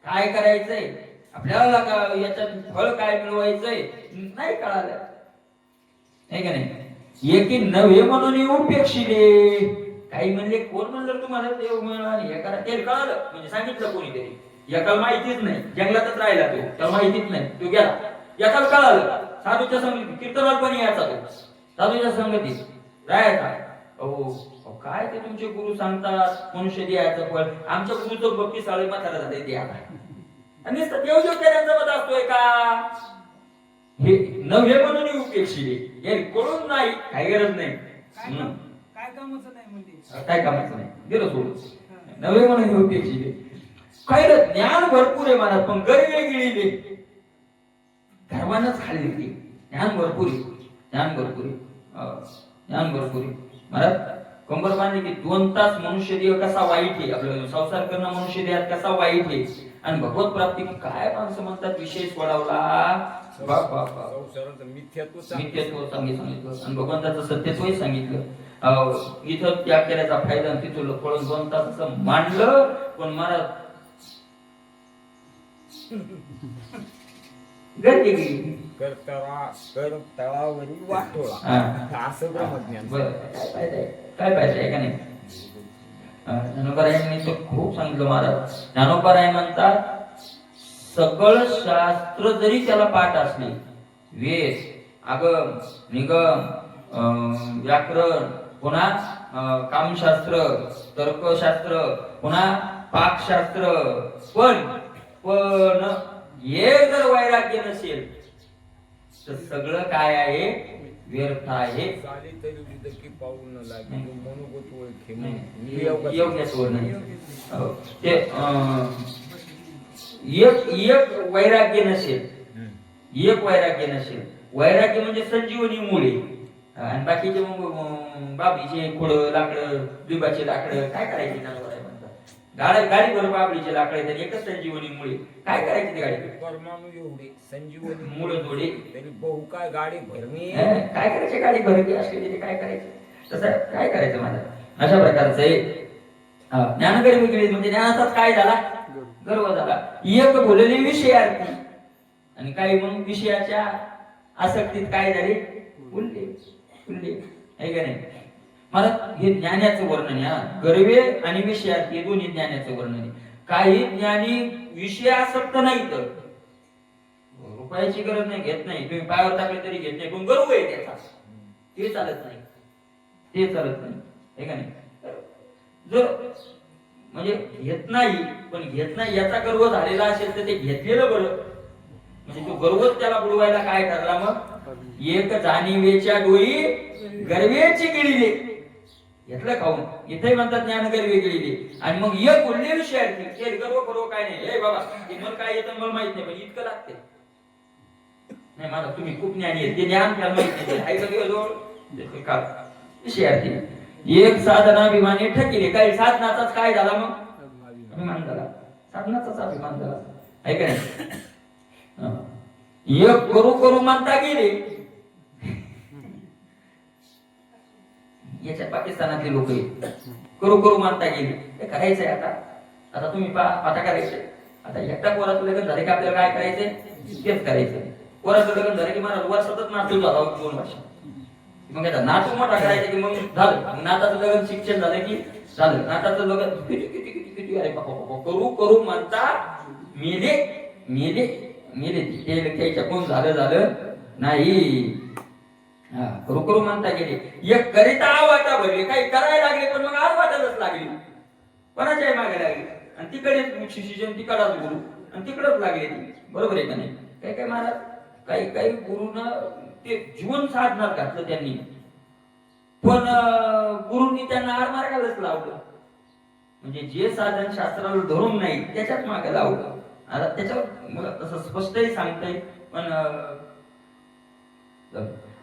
काय करायचंय आपल्याला, याच्यात फळ काय मिळवायचंय नाही कळालं, आहे का नाही? एकी नव्हे म्हणून उपेक्षिले. काही म्हणले कोण म्हणलं तुम्हाला देव मिळाला हे करा, ते कळालं म्हणजे सांगितलं कोणीतरी. याकाला माहितीच नाही, जंगलातच राहिला तो, त्याला माहितीच नाही, तो गेला. याकाला कळालं साधूच्या संगतीत, कीर्तनाला पण यायचा तो, साधूच्या संगतीत राहायचा. अहो काय ते तुमचे गुरु सांगतात मनुष्य द्यायचं फळ, आमच्या गुरुचं भक्ती साळे म्हातारा झाले द्या. आणि देवदेव त्यांचा मत असतोय का? हे नव्हे म्हणून उपेक्षिले, हे कळून नाही, काही गरज नाही, काय कामाचं नाही म्हणजे काय कामाचं नाही, गेलो सोडून. नव्हे म्हणून उपेक्षिले. काय ज्ञान भरपूर आहे महाराज, पण गरिबे गिळिले, धर्मानच खाल्ली ती. ज्ञान भरपूर आहे, ज्ञान भरपूर आहे, ज्ञान भरपूर आहे महाराज. कंबर बांधली की 2 तास मनुष्य देह कसा वाईट आहे, आपलं संसार करणं मनुष्य देहात कसा वाईट आहे, आणि भगवत प्राप्ती की काय माणसं म्हणतात विषय सोडवला. मिथ्यात्व सांगितलं आणि भगवंताचं सत्यत्वही सांगितलं. इथं त्याग केल्याचा फायदा तिथं लपळून 2 तास मांडलं. पण महाराज गर्दी गेली कर तळावरी वाटोळा, असं ब्रह्मज्ञान. काय पाहिजे का नाही? ज्ञानोबरायांनी तर खूप सांगितलं महाराज. ज्ञानोबराय म्हणतात सकळ शास्त्र जरी त्याला पाठ असले, वेद, आगम, निगम, व्याकरण, पुन्हा कामशास्त्र, तर्कशास्त्र, पुन्हा पाकशास्त्र, पण हे जर वैराग्य नसेल तर सगळं काय आहे व्यर्थ आहे. पाऊल न लागे मनोगत ओळखे योग्यच वर नाही. ते एक वैराग्य नसेल, एक वैराग्य नसेल. वैराग्य म्हणजे संजीवनी मुळे, आणि बाकीचे मग बाबलीचे खोडं लाकडं, दुबाचे लाकडं काय करायचे ना गाडी भर बाबलीचे लाकडे, तर एकच संजीवनी मुळे काय करायचे ते गाडी. परमाणू एवढे संजीवनी मुळे जोडे तरी बहु काय गाडी भरणे, काय करायचे गाडी भरली असलेली काय करायचे, तसं काय करायचं माझं. अशा प्रकारचं ज्ञानगर्भ केली म्हणजे ज्ञानाचाच काय झाला, गर्व झाला. एक बोलले विषयार्थी, आणि काही मग विषयाच्या आसक्तीत काय झाले, बोलले आहे का नाही. मला हे ज्ञानाचं वर्णन आहे. गर्वे आणि विषयार्थी हे दोन्ही ज्ञानाचं वर्णन आहे. काही ज्ञानी विषय आसक्त नाही, तर रुपयाची गरज नाही, घेत नाही, तुम्ही पायावर टाकले तरी घेत नाही, पण गर्व आहे त्याचा, ते चालत नाही, ते चालत नाही, हे का नाही. जर म्हणजे घेत नाही, पण घेत नाही याचा गर्व झालेला असेल तर ते घेतलेलं बरं. म्हणजे तो गर्वच त्याला बुडवायला काय ठरला मग. एक जाणीवेच्या डोई गर्वेची गिळिले, घेतलं खाऊन. इथे म्हणतात ज्ञान गर्वे गिळिले. आणि मग एक बोलले विषयार्थी, ते गर्व करो काय नाही, हे बाबा मला काय येतं मला माहित नाही, पण इतकं लागते नाही मला, तुम्ही खूप ज्ञानी आहे, ते ज्ञान त्याला माहित नाही. विषयार्थी एक साधनाभिमानी ठकिले. काही साधनाचाच काय झाला मग, अभिमान झाला, साधनाचाच अभिमान झाला, आहे का नाही. एक करू करू म्हणता गेले. याच्या पाकिस्तानातले लोक करू करू म्हणता गेले, हे करायचंय आता तुम्ही पहा, आता करायचंय. आता एकटा पोराचं लग्न झाले की आपल्याला काय करायचंय, तेच करायचंय. पोराचं लग्न झालं की मला वर सतत नातू झाला 2 वर्ष, मग आता नातू मोठा करायचं की मग झालं. नाताचं लग्न शिक्षण झालं की झालं. नाताचं लग्न किती किती किती किती अरे करू करू म्हणता मेले मेले मेले. त्याच्या कोण झालं नाही. करू करू म्हणता गेले. एक करिता आवाटा भरले, काही करायला लागले, पण मग आवाटाच लागली, कोणाच्याही मागे लागली. आणि तिकडेच शिष्य तिकडच गुरु, आणि तिकडच लागले ती. बरोबर आहे का नाही. काही काही महाराज काही गुरुनं ते जीवन साधनात घातलं त्यांनी, पण गुरुंनी त्यांना आरमार्गालाच लावलं. म्हणजे जे साधन शास्त्राला धरून नाही त्याच्यात मागे लावलं. आता त्याच्यावर मला तसं स्पष्टही सांगता येईल, पण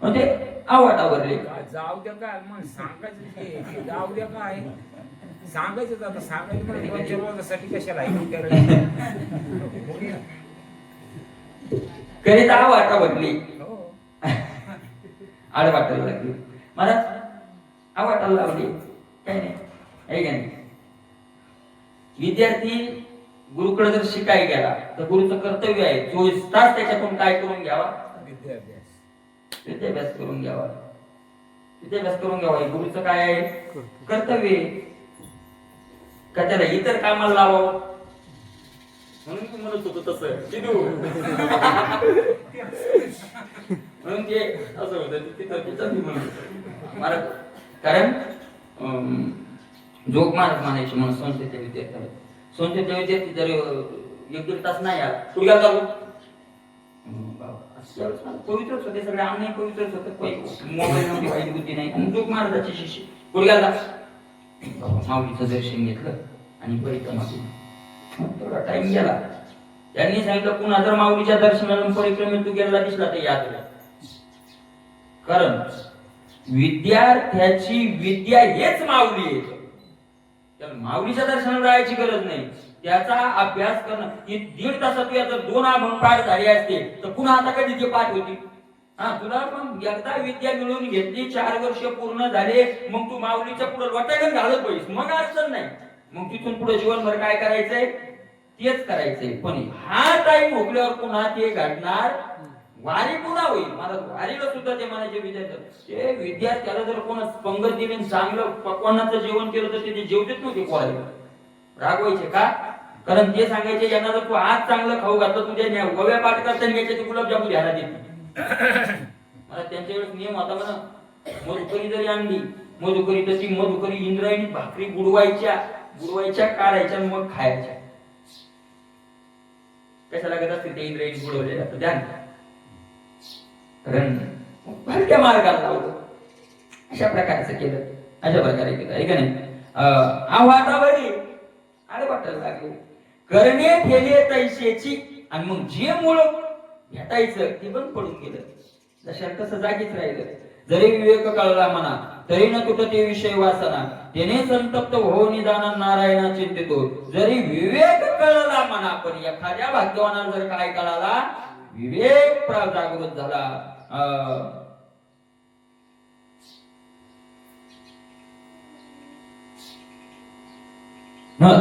म्हणजे आवाटावरले. काय जाऊ द्या काय मग सांगायचं ते जाऊ द्या काय सांगायचं आता सांगायचं म्हणजे रोजच्या रोजासाठी कशाला ऐकून करायचं. करीत आवाटावरली हो. आड वाटायला लागली. महाराज आवाटाला लावली काही नाही आहे का नाही. विद्यार्थी गुरुकडे जर शिकाय गेला तर गुरुचं कर्तव्य आहे 24 तास त्याच्यातून काय करून घ्यावा, विद्याभ्यास करून घ्यावा. विद्याभ्यास करून घ्यावा हे गुरुचं काय आहे कर्तव्य आहे. का त्याला इतर कामाला लावावं म्हणून मी म्हणत होतो तसं चिडू. म्हणून ते असं होतं तिथं मी म्हणत होतो महाराज. कारण जोग महाराज म्हणायचे म्हणून संस्थेच्या विद्यार्थ्याला, संस्थेच्या विद्यार्थी जर 1-1.5 तास नाही आला तुला चालू पवित्रच होते सगळे. आम्ही पवित्रच होते, मोबाईल नव्हती, वाईट बुद्धी नाही. जोग महाराजाचे शिष्य गुडघ्याला माऊलीचं दर्शन घेतलं आणि परिक्रमा केली. थोडा टाइम गेला. त्यांनी सांगितलं पुन्हा जर माऊलीच्या दर्शनाला परिक्रमेत तू गेला दिसला तर याद ठेव. कारण विद्यार्थ्याची विद्या हेच माऊली आहे. तर माऊलीच्या दर्शनाला जायची गरज नाही. त्याचा अभ्यास करणं. 1.5 तासात तू जर 2 अभंग पाठ झाले असते तर पुन्हा आता कधी ते पाठ होती. तुला पण एकदा विद्या मिळवून घेतली, 4 वर्ष पूर्ण झाले, मग तू माऊलीच्या पुढे वाटायला घालत पाहिजे, मग अडचण नाही. मग तिथून पुढे जीवनभर काय करायचंय तेच करायचंय. पण हा टाइम हुकल्यावर पुन्हा ते घडणार, वारी पुन्हा होईल. मला वारीला सुद्धा ते म्हणायचे विद्यार्थी, ते विद्यार्थ्याला जर कोण पंगत दिली चांगलं पकवानाचं जेवण केलं तर ते जेवतेच नव्हते कोणाला रागवायचे. का? कारण ते सांगायचे यांना जर तू आज चांगलं खाऊ घातलं तुझ्या गोव्या पाठ करताना याच्याचे गुलाबजामुन घ्यायला देत. मला त्यांच्या वेळेस नियम होता म्हणा, मधुकरी जरी आणली मधुकरी तशी मधुकरी इंद्रायणी भाकरी बुडवायच्या काढायच्या मग खायच्या. कशा लागत असते ते इंद्रायणी बुडवलेल्या तर द्या. कारण भरत्या मार्गाला लावलं. अशा प्रकारचं केलं, अशा प्रकारे केलं आहे का नाही. आव्हातावरी आले वाटायला लागले करणे ठेले तैसेची. आणि मग जे मूळ भेटायचं ते पण पडून गेलं. जशा तसं जागीच राहिलं. जरी विवेक कळला म्हणा तरी न तुटते विषय वासना, त्याने संतप्त हो निदान नारायणा चिंतितो. जरी विवेक कळला म्हणा पण एखाद्या भाग्यवानाला जर काय कळाला विवेक जागृत झाला.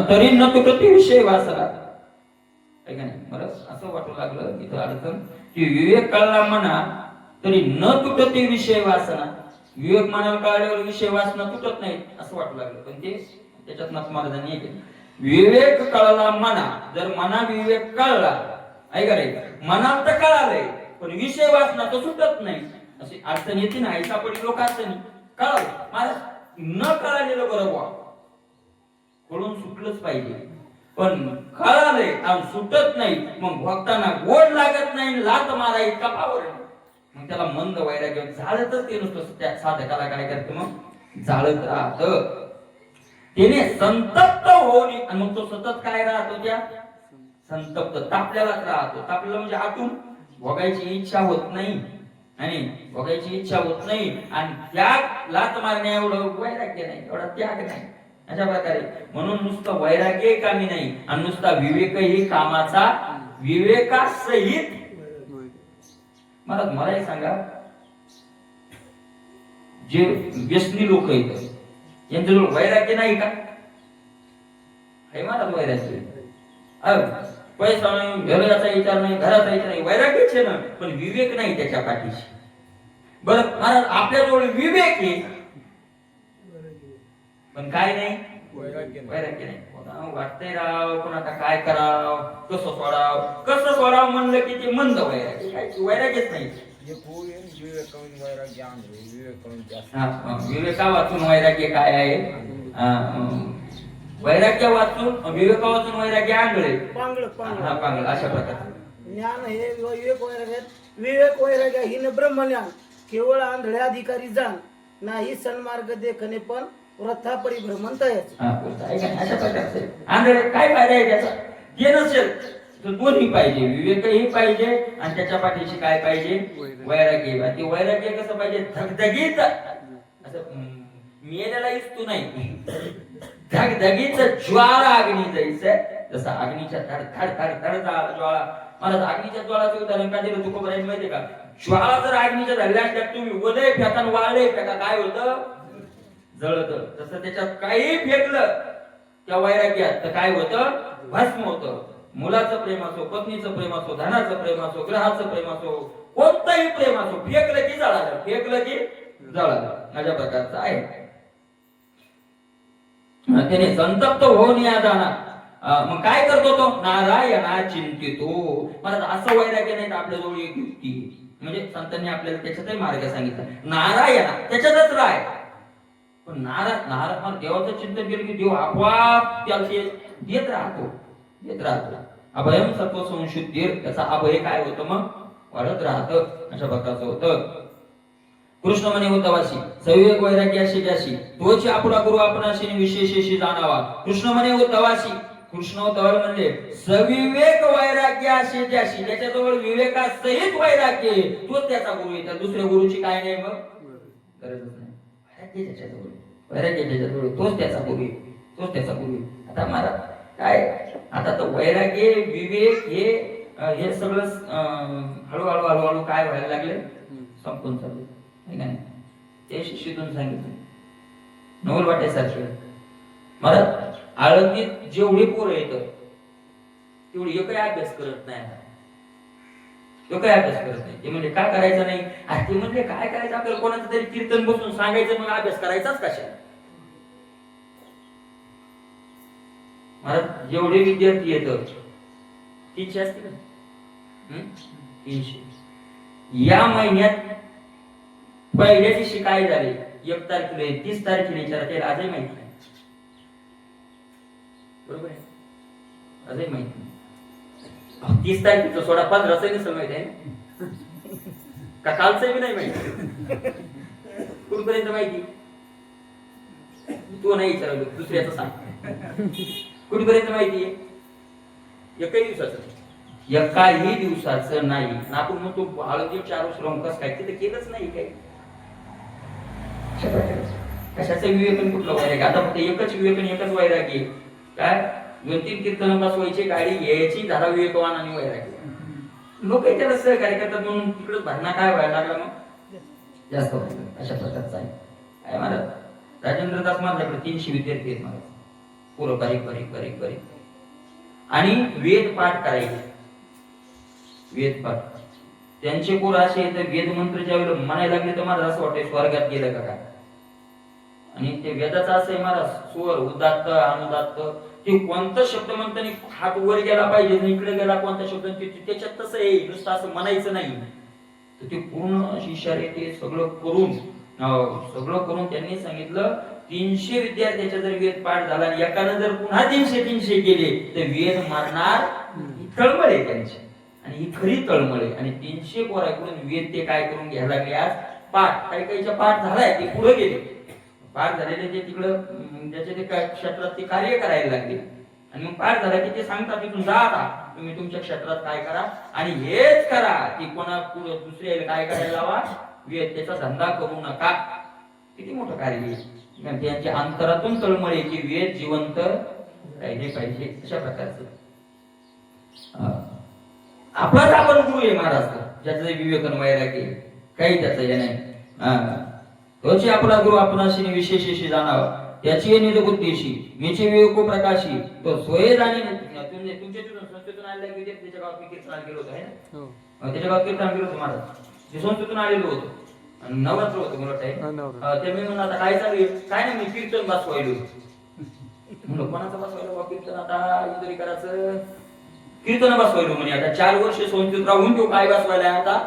तरी न तुटते विषय वासना. मला असं वाटू लागलं इथं अडचण की विवेक कळला म्हणा तरी न तुटते विषय वासना. विवेक मनाला कळल्यावर विषय वासना तुटत नाही असं वाटू लागलं. पण ते त्याच्यात नाथ महाराजांनी हे केलं. विवेक कळला म्हणा, जर मना विवेक कळला ऐका रे मनात तर कळालंय पण विषय वासना तो सुटत नाही. अशी अडचण येते ना, ऐसा पडी लोक अडचणी कळालं मला न कळालेलं बरोबर कळून सुटलंच पाहिजे. पण कळालंय आणि सुटत नाही मग भक्तांना गोड लागत नाही, लात मारा इतका पावर. मग त्याला मंद वैराग्य झालतच ते नुसतं. त्या साधकाला काय करते मग झालत राहत. त्याने संतप्त होऊन आणि मग तो सतत काय राहतो त्या संतप्त तापल्यालाच राहतो. तापलेला म्हणजे आतून भोगायची इच्छा होत नाही आणि भोगायची इच्छा होत नाही आणि त्याग लात मारण्या एवढं वैराग्य नाही, एवढा त्याग नाही. अशा प्रकारे म्हणून नुसतं वैराग्य कामी नाही आणि नुसता विवेकही कामाचा. विवेकासहित मला एक सांगा, जे व्यसनी लोक आहेत यांच्याजवळ वैराग्य नाही का? हे मला वैराग्य पैसा नाही, घराचा विचार नाही, घराचा विचार नाही, वैराग्यच आहे ना, पण विवेक नाही त्याच्या पाठीशी. बरं महाराज आपल्याजवळ विवेक आहे पण काय नाही वैराग्य नाही. वाटतंय राव कोणाला काय कराव, कसं सोडाव म्हणलं की ते मंद वैराग्य. काय वैराग्यच नाही. विवेका वाचून वैराग्य काय आहे? वैराग्य वाचून विवेका वाचून वैराग्य आंधळे पांगळ अशा प्रकारचे ज्ञान हे विवेक वैराग्य हिने ब्रह्मज्ञान केवळ आंधळे अधिकारी जाण नाही सन्मार्ग देखणे पण वृथा परिभ्रमण तयाच. अशा प्रकारचे आंधळे काय फायदा आहे त्याचा? हे नसेल तर दोन्ही पाहिजे, विवेकही पाहिजे आणि त्याच्या पाठीशी काय पाहिजे, वैराग्य. आणि ते वैराग्य कसं पाहिजे, धगधगीत, असं मेलेला इस्तू नाही, धगधगीत ज्वाला अग्नी जायचं, जसं अग्नीच्या धड धड धड धड ज्वाळा. मला अग्नीच्या ज्वाळाचं उदाहरण का दिलं तुको बरायचं माहितीये का, ज्वाळा जर अग्नीच्या धरल्या त्यात तुम्ही वलय फेका वाळले फेका काय होतं, जळत. तसं त्याच्यात काही फेकलं त्या वैराग्यात तर काय होतं, भस्म होतं. मुलाचं प्रेम असो, पत्नीचं प्रेम असो, धनाचं प्रेम असो, ग्रहाचं प्रेम असो, कोणतंही प्रेम असो, फेकलं की जळालं, फेकलं की जळालं, अशा प्रकारचं आहे. त्याने संतप्त होऊन या जाणार. मग काय करतो तो, नारायणा चिंतितो. मला असं वैराग्य नाही तर आपल्या जवळ एक युक्ती, म्हणजे संतांनी आपल्याला त्याच्यातही मार्ग सांगितला, नारायणा त्याच्यातच राय. पण नारायण देवाचं चिंतन केलं की देव आपोआप त्याला देत राहतो, देत राहतो. अभयम सत्व संशुद्धीर, त्याचा अभय काय होतं मग, वाढत राहतं, अशा प्रकारचं होतं. कृष्ण म्हणे उद्धवाशी, संविवेक वैराग्याशी ज्याशी तोची आपला गुरु आपणाशी विशेषेशी जाणावा. कृष्ण म्हणे उद्धवाशी, कृष्ण उद्धवाला म्हणले सविवेक वैराग्याशी ज्याशी, त्याच्याजवळ विवेकासहित वैराग्य, तोच त्याचा गुरु आहे. त्या दुसऱ्या गुरुची काय नाही मग गरजच नाही. वैराग्य त्याच्याजवळ, वैराग्य त्याच्याजवळ, तोच त्याचा गुरु आहे, तोच त्याचा गुरु आहे. आता मला काय, आता तर वैराग्य विवेक हे सगळं हळूहळू हळूहळू काय व्हायला लागले, संपून चालू नाही. ते शिष्यातून सांगितलं नवल वाटायसारखे. मला आळंदीत जेवढे पोरं येतं तेवढी एकही अभ्यास करत नाही, एकही अभ्यास करत नाही. ते म्हणजे काय करायचं नाही, ते म्हणजे काय करायचं आपल्याला, कोणाचं तरी कीर्तन बसून सांगायचं, मग अभ्यास करायचाच कशा. मला जेवढे विद्यार्थी येतं 300 असतील ना, 300. या महिन्यात पहिल्या दिवशी काय झाले, 1 तारखेला 30 तारखेला विचारा, त्याला आजही माहित नाही, बरोबर आहे, आजही माहित नाही. 30 तारखेचं सोडा, 15चं नसेल माहित आहे का, कालचं बी नाही माहिती, कुठपर्यंत माहिती तू नाही विचारलं, दुसऱ्याचं सांग कुठपर्यंत माहिती आहे, एकही दिवसाचं नाही. आपण मग तो हळदी 4 श्रम कस काय, तिथे केलंच नाही काही. कशाचं विवेकन कुठलं वैराग्य, आता फक्त एकच विवेकन, एकच वैराग्य काय, 2-3 कीर्तन बसवायची, गाडी घ्यायची, झाला विवेकवान आणि वैराग्य. लोक त्याला सहकार्य करतात म्हणून तिकडे भांडणा काय व्हायला लागला मग जास्त व्हायला, अशा प्रकारचा आहे. काय महाराज राजेंद्र दास माझ्याकडे 300 विद्यार्थी आहेत महाराज, पुरं बारीक आणि वेद पाठ करायचे, वेद पाठ. त्यांचे पोर असे तर वेद मंत्र ज्या वेळेला म्हणायला लागले तर मला असं वाटतं स्वर्गात गेलं का काय. आणि ते वेदाचं असं आहे महाराज, स्वर उदात्त अनुदात्त, ते कोणता शब्द म्हणताना हात वर गेला पाहिजे, इकडे गेला कोणता शब्द, त्याच्यात तसं आहे, नुसतं असं म्हणायचं नाही. तर ते पूर्ण इशारे ते सगळं करून त्यांनी सांगितलं 300 विद्यार्थ्याचा जर वेद पाठ झाला आणि एकानं जर पुन्हा 300 केले तर वेद मारणार, तळमळ आहे त्यांची, आणि ही खरी तळमळ आहे. आणि 300 पोराकडून वेद ते काय करून घ्यायला लागले आज पाठ, काही काहीचा पाठ झालाय, ते पुढे गेले, पाठ झालेले ते तिकडं ज्याच्या ते क्षेत्रात ते कार्य करायला लागले. आणि मग पाठ झाला की ते सांगतात तिथून जा, आता तुम्ही तुमच्या क्षेत्रात काय करा आणि हेच करा की कोणा पुढे दुसऱ्याला काय करायला लावा, वेद त्याचा धंदा करू नका. किती मोठं कार्य आहे. त्यांच्या अंतरातून तळमळे की वेद जिवंत राहिले पाहिजे, अशा प्रकारचं. आपलाच आपण गुरु आहे महाराष्ट्र, ज्याचं विवेकन वैराग्य काही त्याचं हे नाही. तोची आपला गुरु आपणाशी विशेषेशी जाणावा, त्याची निज बुद्धीशी मीचे विवेको प्रकाशी, तो सोये जाणे. तुमच्या संस्थेतून आलेल्या विद्यार्थ्याच्या गावात मी कीर्तनाला गेलो होतो, आहे ना, त्याच्या गावात कीर्तनाला गेलो होतो महाराज, ते संस्थेतून आलेलो होतो, नवरात्र होतं मला वाटतं. ते मी म्हणून आता काय चालू आहे, काय नाही, मी कीर्तन बसवायलो म्हणून. कोणाचं बसवायला कीर्तन, आता इंदोरी करायचं कीर्तन बसवायलो म्हणे. आता 4 वर्ष संस्थेत राहून तो काय बसवायला आता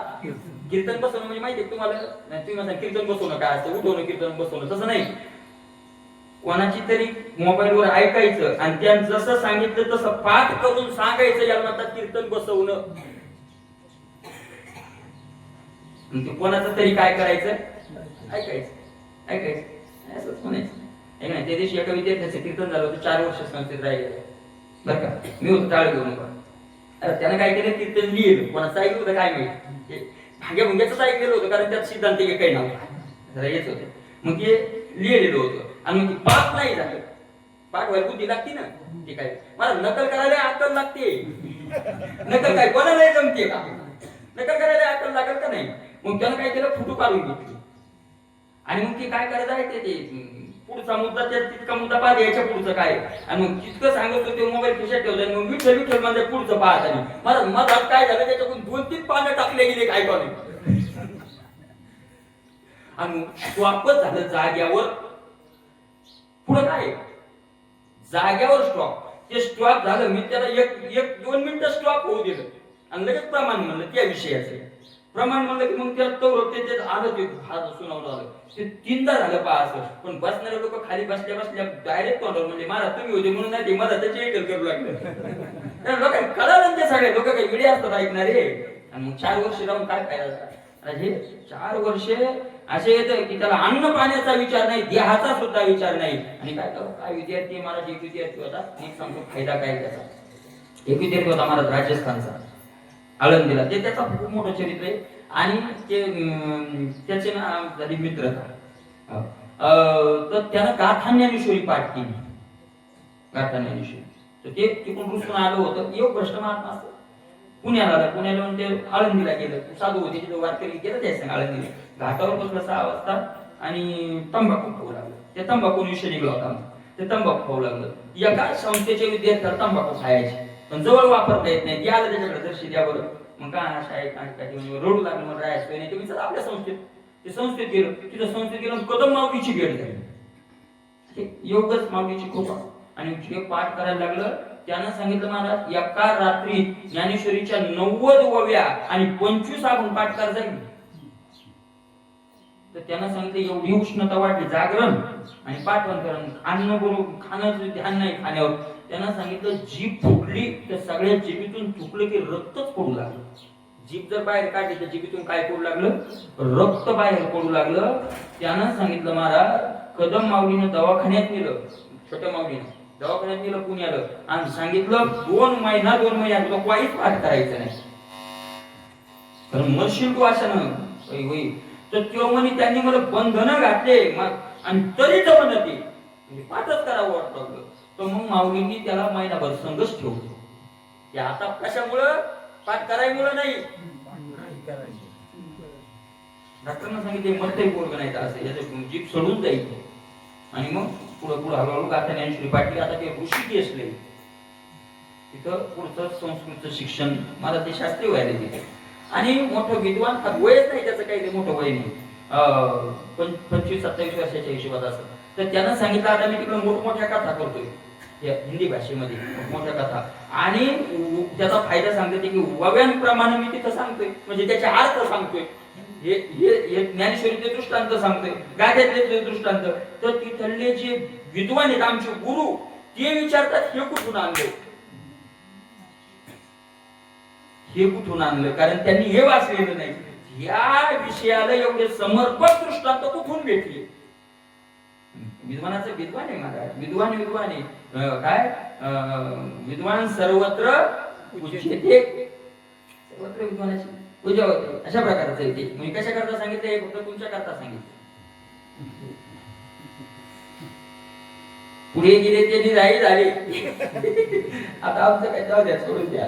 कीर्तन बसवणं म्हणजे माहितीये तुम्हाला, तुम्ही म्हणता कीर्तन बसवणं काय असतं, उठवणं कीर्तन बसवणं, तसं नाही. कोणाची तरी मोबाईलवर ऐकायचं आणि त्यानं जसं सांगितलं तसं पाठ करून सांगायचं, याला म्हणतात कीर्तन बसवणं. कोणाचं तरी काय करायचं, ऐकायचं असंच म्हणायचं. त्या दिवशी एका विद्यार्थ्याचं कीर्तन झालं होतं, 4 वर्ष संस्थेत राहिले बरं का, मी होतो टाळ घेऊन. अरे त्यानं काय केलं कीर्तन लिहिलं, कोणाचं ऐकलं होतं काय माहिती, भाग्या भुंग्याच ऐकलेलं होतं, कारण त्यात सिद्धांत काही नव्हता, जरा हेच होते. मग ते लिहिलेलं होतं आणि मग पाठ नाही झालं. पाठ व्हायला बुद्धी लागते ना, ते काय मला नकल करायला अक्कल लागते. नकल काय कोणाला जमते का, नकल करायला अक्कल लागल का नाही. मग त्यानं काय केलं, फोटो काढून घेतले आणि मग ते काय करायचं आहे ते पुढचा मुद्दा, त्या तितका मुद्दा पाहत याच्या पुढचं काय, आणि मग तितकं सांगत होते मोबाईल खिशात ठेवलं, मग विठ्ठल विठ्ठल म्हणजे पुढचं पाहत आणि मला मधात काय झालं, त्याच्याकडून 2-3 पानं टाकले गेले काय कॉलेज. आणि स्टॉपच झालं जाग्यावर. पुढं काय जाग्यावर स्टॉप, ते स्टॉप झालं. मी त्याला 1-2 मिनिटं स्टॉप होऊ दिलं आणि लगेच प्रमाण म्हणलं त्या विषयाचं. प्रमाण म्हणलं की मग त्याला ते आलं, ते हात सुनावलं आलं, ते 3दा झालं पहा असं. पण बसणारे लोक खाली बसल्या बसल्या डायरेक्ट तोंडावर म्हणजे महाराज तुम्ही होते म्हणून नाही, ते मला त्याचे ऐकल करू लागलं. त्या लोकांना कळालं ते सगळे लोक काही विडे असतात ऐकणारे. आणि मग 4 वर्ष राहून काय फायदा. हे 4 वर्षे असे येतं की त्याला अन्न पाण्याचा विचार नाही, देहाचा सुद्धा विचार नाही. आणि काय विद्यार्थी, महाराज एक विद्यार्थी होता, एक सांगतो फायदा काय त्याचा. एक विद्यार्थी होता महाराज राजस्थानचा, आळंदीला. ते त्याचा खूप मोठं चरित्र आहे आणि ते त्याचे ना झाली मित्रता. तर त्यानं गाथा ज्ञानेश्वरी पाठ केली, गाथा ज्ञानेश्वरी. तर ते तिकडून रुसून आलं होतं. योग भ्रष्ट महात्मा असतं. पुण्याला आलं, पुण्याला ते आळंदीला गेलं. साधू होते तिथे वारकरी गेलं त्या आळंदीला. घाटावर बसलं 6 वाजता आणि तंबाखू खाऊ लागलं. ते तंबाखू विषय निघला होता, ते तंबाखू खाऊ लागलं. एका संस्थेचे विद्यार्थ्याला तंबाखू खायचे पण जवळ वापरता येत नाही. ते आलं त्याच्याकडे, दर्शी द्या बरं. मग काय अशा आहे काय रडू लागलं. मग राहायचं नाही, ते विचार आपल्या संस्थेत. ते संस्थेत गेलं, तिथं संस्थेत गेलं, कदम माऊलीची भेट झाली. योगच माऊलीची कृपा. आणि जे पाठ करायला लागलं, त्यानं सांगितलं महाराज एका रात्री ज्ञानेश्वरीच्या 90 ओव्या आणि 25 आपण पाठ करायचा. तर त्यानं सांगितलं एवढी उष्णता वाढली, जागरण आणि पाठवण अन्न बरोबर खाण्याचं ध्यान नाही खाण्यावर. त्यानं सांगितलं जीभ फुटली तर सगळ्या जिभेतून चुकलं की रक्तच पडू लागलं. जीभ जर बाहेर काढली तर जिभेतून काय पडू लागलं, रक्त बाहेर पडू लागलं. त्यानं सांगितलं महाराज कदम माऊलीनं दवाखान्यात नेलं, छोट्या माऊलीनं दवाखान्यात नेलं पुण्याला आणि सांगितलं 2 महिन्यात तुला काहीच पाठ करायचं नाही, कारण मरशील तू अशानं होईल. तर तेव्हा त्यांनी मला बंधनं घातले आणि तरी जमत ते म्हणजे पाठच करावं वाटलं. तर मग माऊलींनी त्याला महिनाभर संघच ठेवतो. ते आता कशामुळं, पाठ करायमुळं नाही, डॉक्टरना सांगितले मरतही पोरगं नाही तर असं याचं जीभ सोडून जाईल. आणि मग पुढं हळूहळू गाथा ज्ञानेश्वरी पाठली. आता ते ऋषिकेश असले तिथं पुढचं संस्कृतचं शिक्षण मला ते शास्त्रीय व्हायला तिथे. आणि मोठं विद्वान, वयच नाही त्याचं काही, ते मोठं वय नाही, 25-27 वर्षाच्या हिशोबात असं. तर त्यानं सांगितलं आता मी तिकडे मोठमोठ्या कथा करतोय हिंदी भाषेमध्ये, मोठ्या कथा. आणि त्याचा फायदा सांगते की वव्यांप्रमाणे मी तिथं सांगतोय, म्हणजे त्याचे अर्थ सांगतोय. हे ज्ञानेश्वरीचे दृष्टांत सांगतोय, गाथ्यातले दृष्टांत. तर तिथले जे विद्वान आहेत आमचे गुरु, ते विचारतात हे कुठून आणले, हे कुठून आणलं, कारण त्यांनी हे वाचलेलं नाही. या विषयाला एवढे समर्पक दृष्टांत कुठून भेटले. विद्वानाचं विद्वान आहे महाराज, विद्वान आहे. काय विद्वान सर्वत्र पूज्यते, सर्वत्र विद्वानाची पूजा होते. अशा प्रकारचं आहे ते. म्हणजे कशा करता सांगितलं, हे फक्त तुमच्या करता सांगितलं. पुढे गेले त्यांनी जाई झाले. आता आमचं काय जाऊ द्या, सोडून द्या.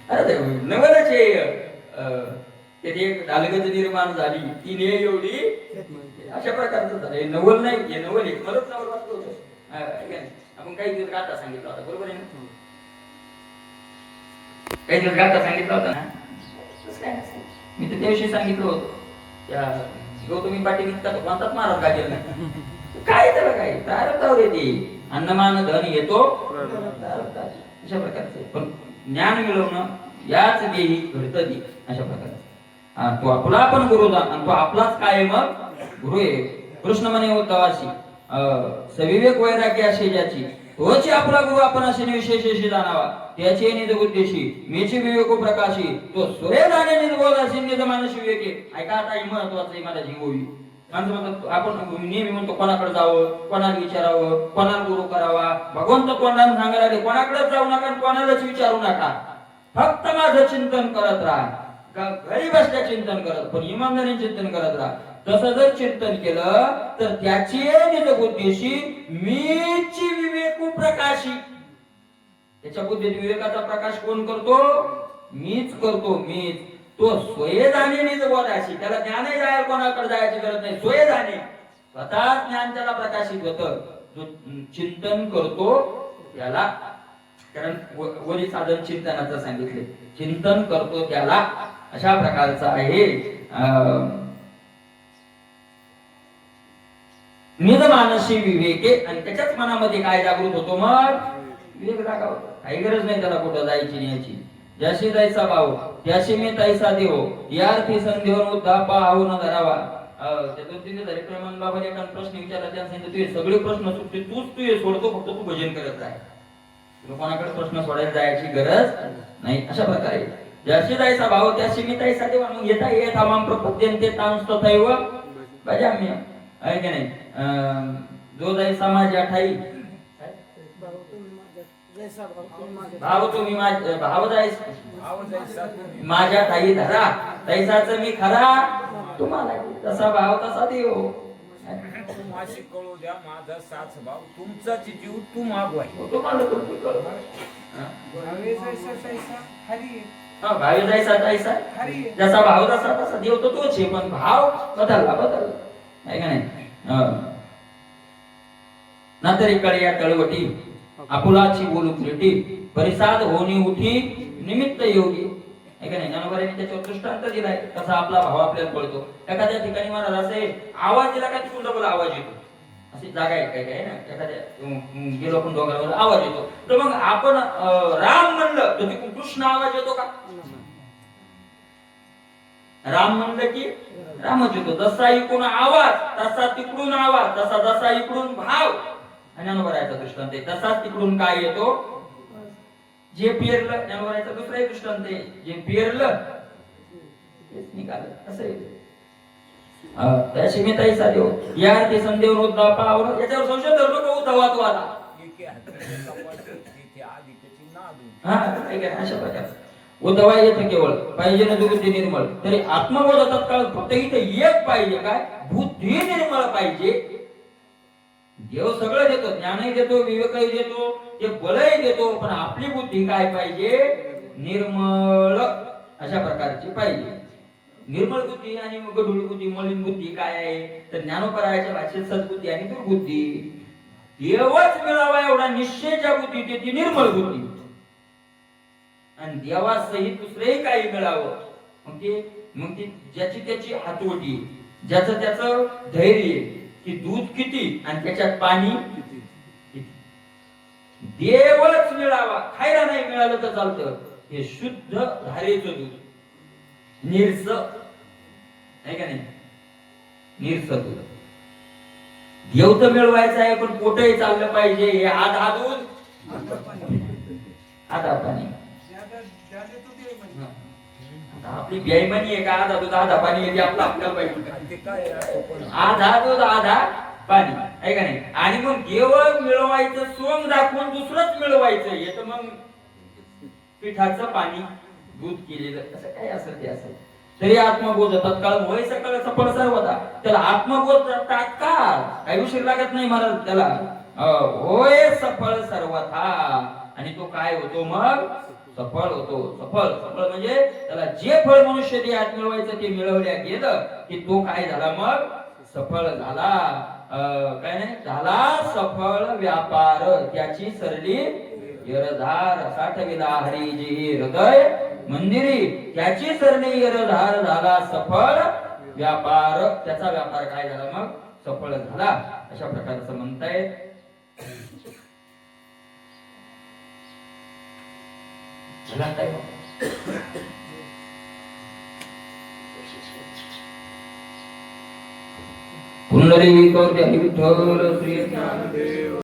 अरे नवलच ते डालगत निर्माण झाली तिने एवढी, अशा प्रकारचं झालं. नवल नाही, हे नवल आहे. मलाच नवल वाटत होतं. आपण काही दिवस गाथा सांगितला होता, बरोबर आहे ना, काही दिवस गाथा सांगितला होता ना. मी तर त्याविषयी सांगितलं होतं, त्या गौतमी पाटील इतका म्हणतात महाराज गाजेल नाही काय त्याला काय प्रारब्धावर येते. अन्नमान धन येतो अशा प्रकारचे. पण ज्ञान मिळवणं याच देही घडतं ती, अशा प्रकारचे. तो आपला पण गुरुदान आणि तो आपलाच काय मग गुरु आहे. कृष्ण म्हणे उद्धवाशी सविवेक वैराग्य असे ज्याची, तोच आपला गुरु आपण असे विशेष जाणावा. त्याचे निज उद्देशी मेचे विवेको प्रकाशी, तो सूर्य जाणे निर्बोध असे निज मानस विवेके. ऐका आता हे महत्वाचं आहे मला जीव होईल. माणसं म्हणतात आपण नेहमी म्हणतो कोणाकडे जावं, कोणाला विचारावं, कोणाला गुरु करावा. भगवंत कोणाला सांगायला लागले कोणाकडेच जाऊ नका, कोणालाच विचारू नका, फक्त माझं चिंतन करत राहा. घरी बसल्या चिंतन करत, पण इमानदारीने चिंतन करत राहा. तसं जर चिंतन केलं तर त्याची निज बुद्धीशी मीची विवेकू प्रकाशी. त्याच्या बुद्धीत विवेकाचा प्रकाश कोण करतो? मीच करतो, मीच. तो स्वये जाणे निज बोधाशी. त्याला ज्ञानही जायला कोणाकडे जायची गरज नाही, स्वये जाणे, स्वतः ज्ञान त्याला प्रकाशित होतं. जो चिंतन करतो त्याला, कारण वरी साधन चिंतनाचं सांगितले, चिंतन करतो त्याला. अशा प्रकारचं आहे निज मानसी विवेके. आणि त्याच्याच मनामध्ये काय जागृत होतो? मग विवेक जागा होतो. काही गरज नाही त्याला कुठं जायची न्यायची. ज्याशी जायचा भाव त्याशी मी तैसा देव, यार्थी संदेहून उद्धापा आहो न धरावा. त्या 2-3 दिवस प्रेमान बाबाने एका प्रश्न विचारला, त्याने सांगितलं तुझे सगळे प्रश्न सुटते, तूच तू हे सोडतो, फक्त तू भजन करत राह. तुला कोणाकडे प्रश्न सोडायला जायची गरज नाही. अशा प्रकारे ज्याशी जायचा भाव त्याशी मी तैसा देव. मग येता येत आमाम प्रपद्यंते तांस तथैव भजाम्य. आहे की नाही? जो जायचा माझ्या ठाई भाव तुम्ही भाव जायचा माझ्या ठाई धरा, तैसाच मी खरा तुम्हाला. तसा भाव तसा देव. तुम्हाशी कळू द्या माझा साच भाव, तुमचाच जीव तू मागवाय. तुम्हाला भावे जायचा तैसा हरी. भावी जायचा तैसा, जसा भाव तसा तसा देव तो तोच आहे, पण भाव बदलला आहे का नाही? ना तरी कळे या कळवटी आपुलाची बोलू त्रुटी, परिसाद होणी उठी निमित्त योगी. आहे का नाही? ज्ञानोबाने त्याच्यावर दृष्टांत दिलाय, कसा आपला भाव आपल्याला कळतो. एखाद्या ठिकाणी मला असे आवाज दिला का तिकडून डबल आवाज येतो. अशी जागा आहे काय काय ना, एखाद्या गेलो आपण डोंगरावर आवाज येतो, तर मग आपण राम म्हणलं तर तिकडून कृष्ण आवाज येतो का? राम म्हणलं की रामच येतो. जसा इकडून आवाज तसा तिकडून आवाज, तसा जसा इकडून भाव. आणि ज्ञानोबाचा दृष्टांत आहे. तसाच तिकडून काय येतो? जे पेरलं, ज्ञानोबाचा दुसराही दृष्टांत आहे, जे पेरलं तेच निघालं. असं आहे. त्याशी मी तैसा देव, या ते संदेह उद्धापावर. याच्यावर संशय धरू नको उद्धवात वादा. अशा प्रकारे उद्धवा येतं केवळ पाहिजे ना बुद्धी निर्मळ. तरी आत्मबोध तत्काळ फक्त इथे एक पाहिजे, काय? बुद्धी निर्मळ पाहिजे. देव सगळं देतो, ज्ञानही देतो, विवेकही देतो, ते बलही देतो, पण आपली बुद्धी काय पाहिजे? निर्मळ अशा प्रकारची पाहिजे. निर्मळ बुद्धी आणि गढूळ बुद्धी, मलिन बुद्धी काय आहे? तर ज्ञानोपरायाच्या भाषेत सद्बुद्धी आणि दुर्बुद्धी. देवच मिळावा एवढा निश्चयच्या बुद्धी ती निर्मळ बुद्धी. आणि देवासहित दुसरेही काही मिळावं, मग ती ज्याची त्याची हातवटी, ज्याचं त्याचं धैर्य, की दूध किती आणि त्याच्यात पाणी किती. देवच मिळावा, खायला नाही मिळालं तर चालतं. हे शुद्ध धारेचं दूध, निरस आहे का नाही? निरस दूध. देव तर मिळवायचं आहे, पण पोटही चाललं पाहिजे. हे आधा दूध आधा पाणी. आपली बेईमानी आहे का? आधा दूध आधा पाणी येते आपलं आपल्याला पाहिजे. आधा दूध आधा पाणी आहे का नाही? आणि मग देव मिळवायचं सोंग दाखवून दुसरंच मिळवायचं, हे तर मग पिठाचं पाणी दूध केलेलं असं काय असेल ते असेल. तरी आत्मबोध तत्काळ होय सकळ सफळ सर्वदा. त्याला आत्मबोध तात्काळ काही उशीर लागत नाही मला त्याला. होय सफळ सर्वथा. आणि तो काय होतो? मग सफळ होतो. सफळ म्हणजे त्याला जे फळ मनुष्य देहात मिळवायचं ते मिळवल्या गेलं की तो काय झाला? मग सफळ झाला. काय नाही झाला? सफळ व्यापार त्याची सरली यरधार. साठविला हरिजी हृदय मंदिरी, त्याची सरली यरधार. झाला सफळ व्यापार. त्याचा व्यापार काय झाला? मग सफळ झाला. अशा प्रकारचं म्हणताय. पुंडलिक विठ्ठल श्री ज्ञानदेव.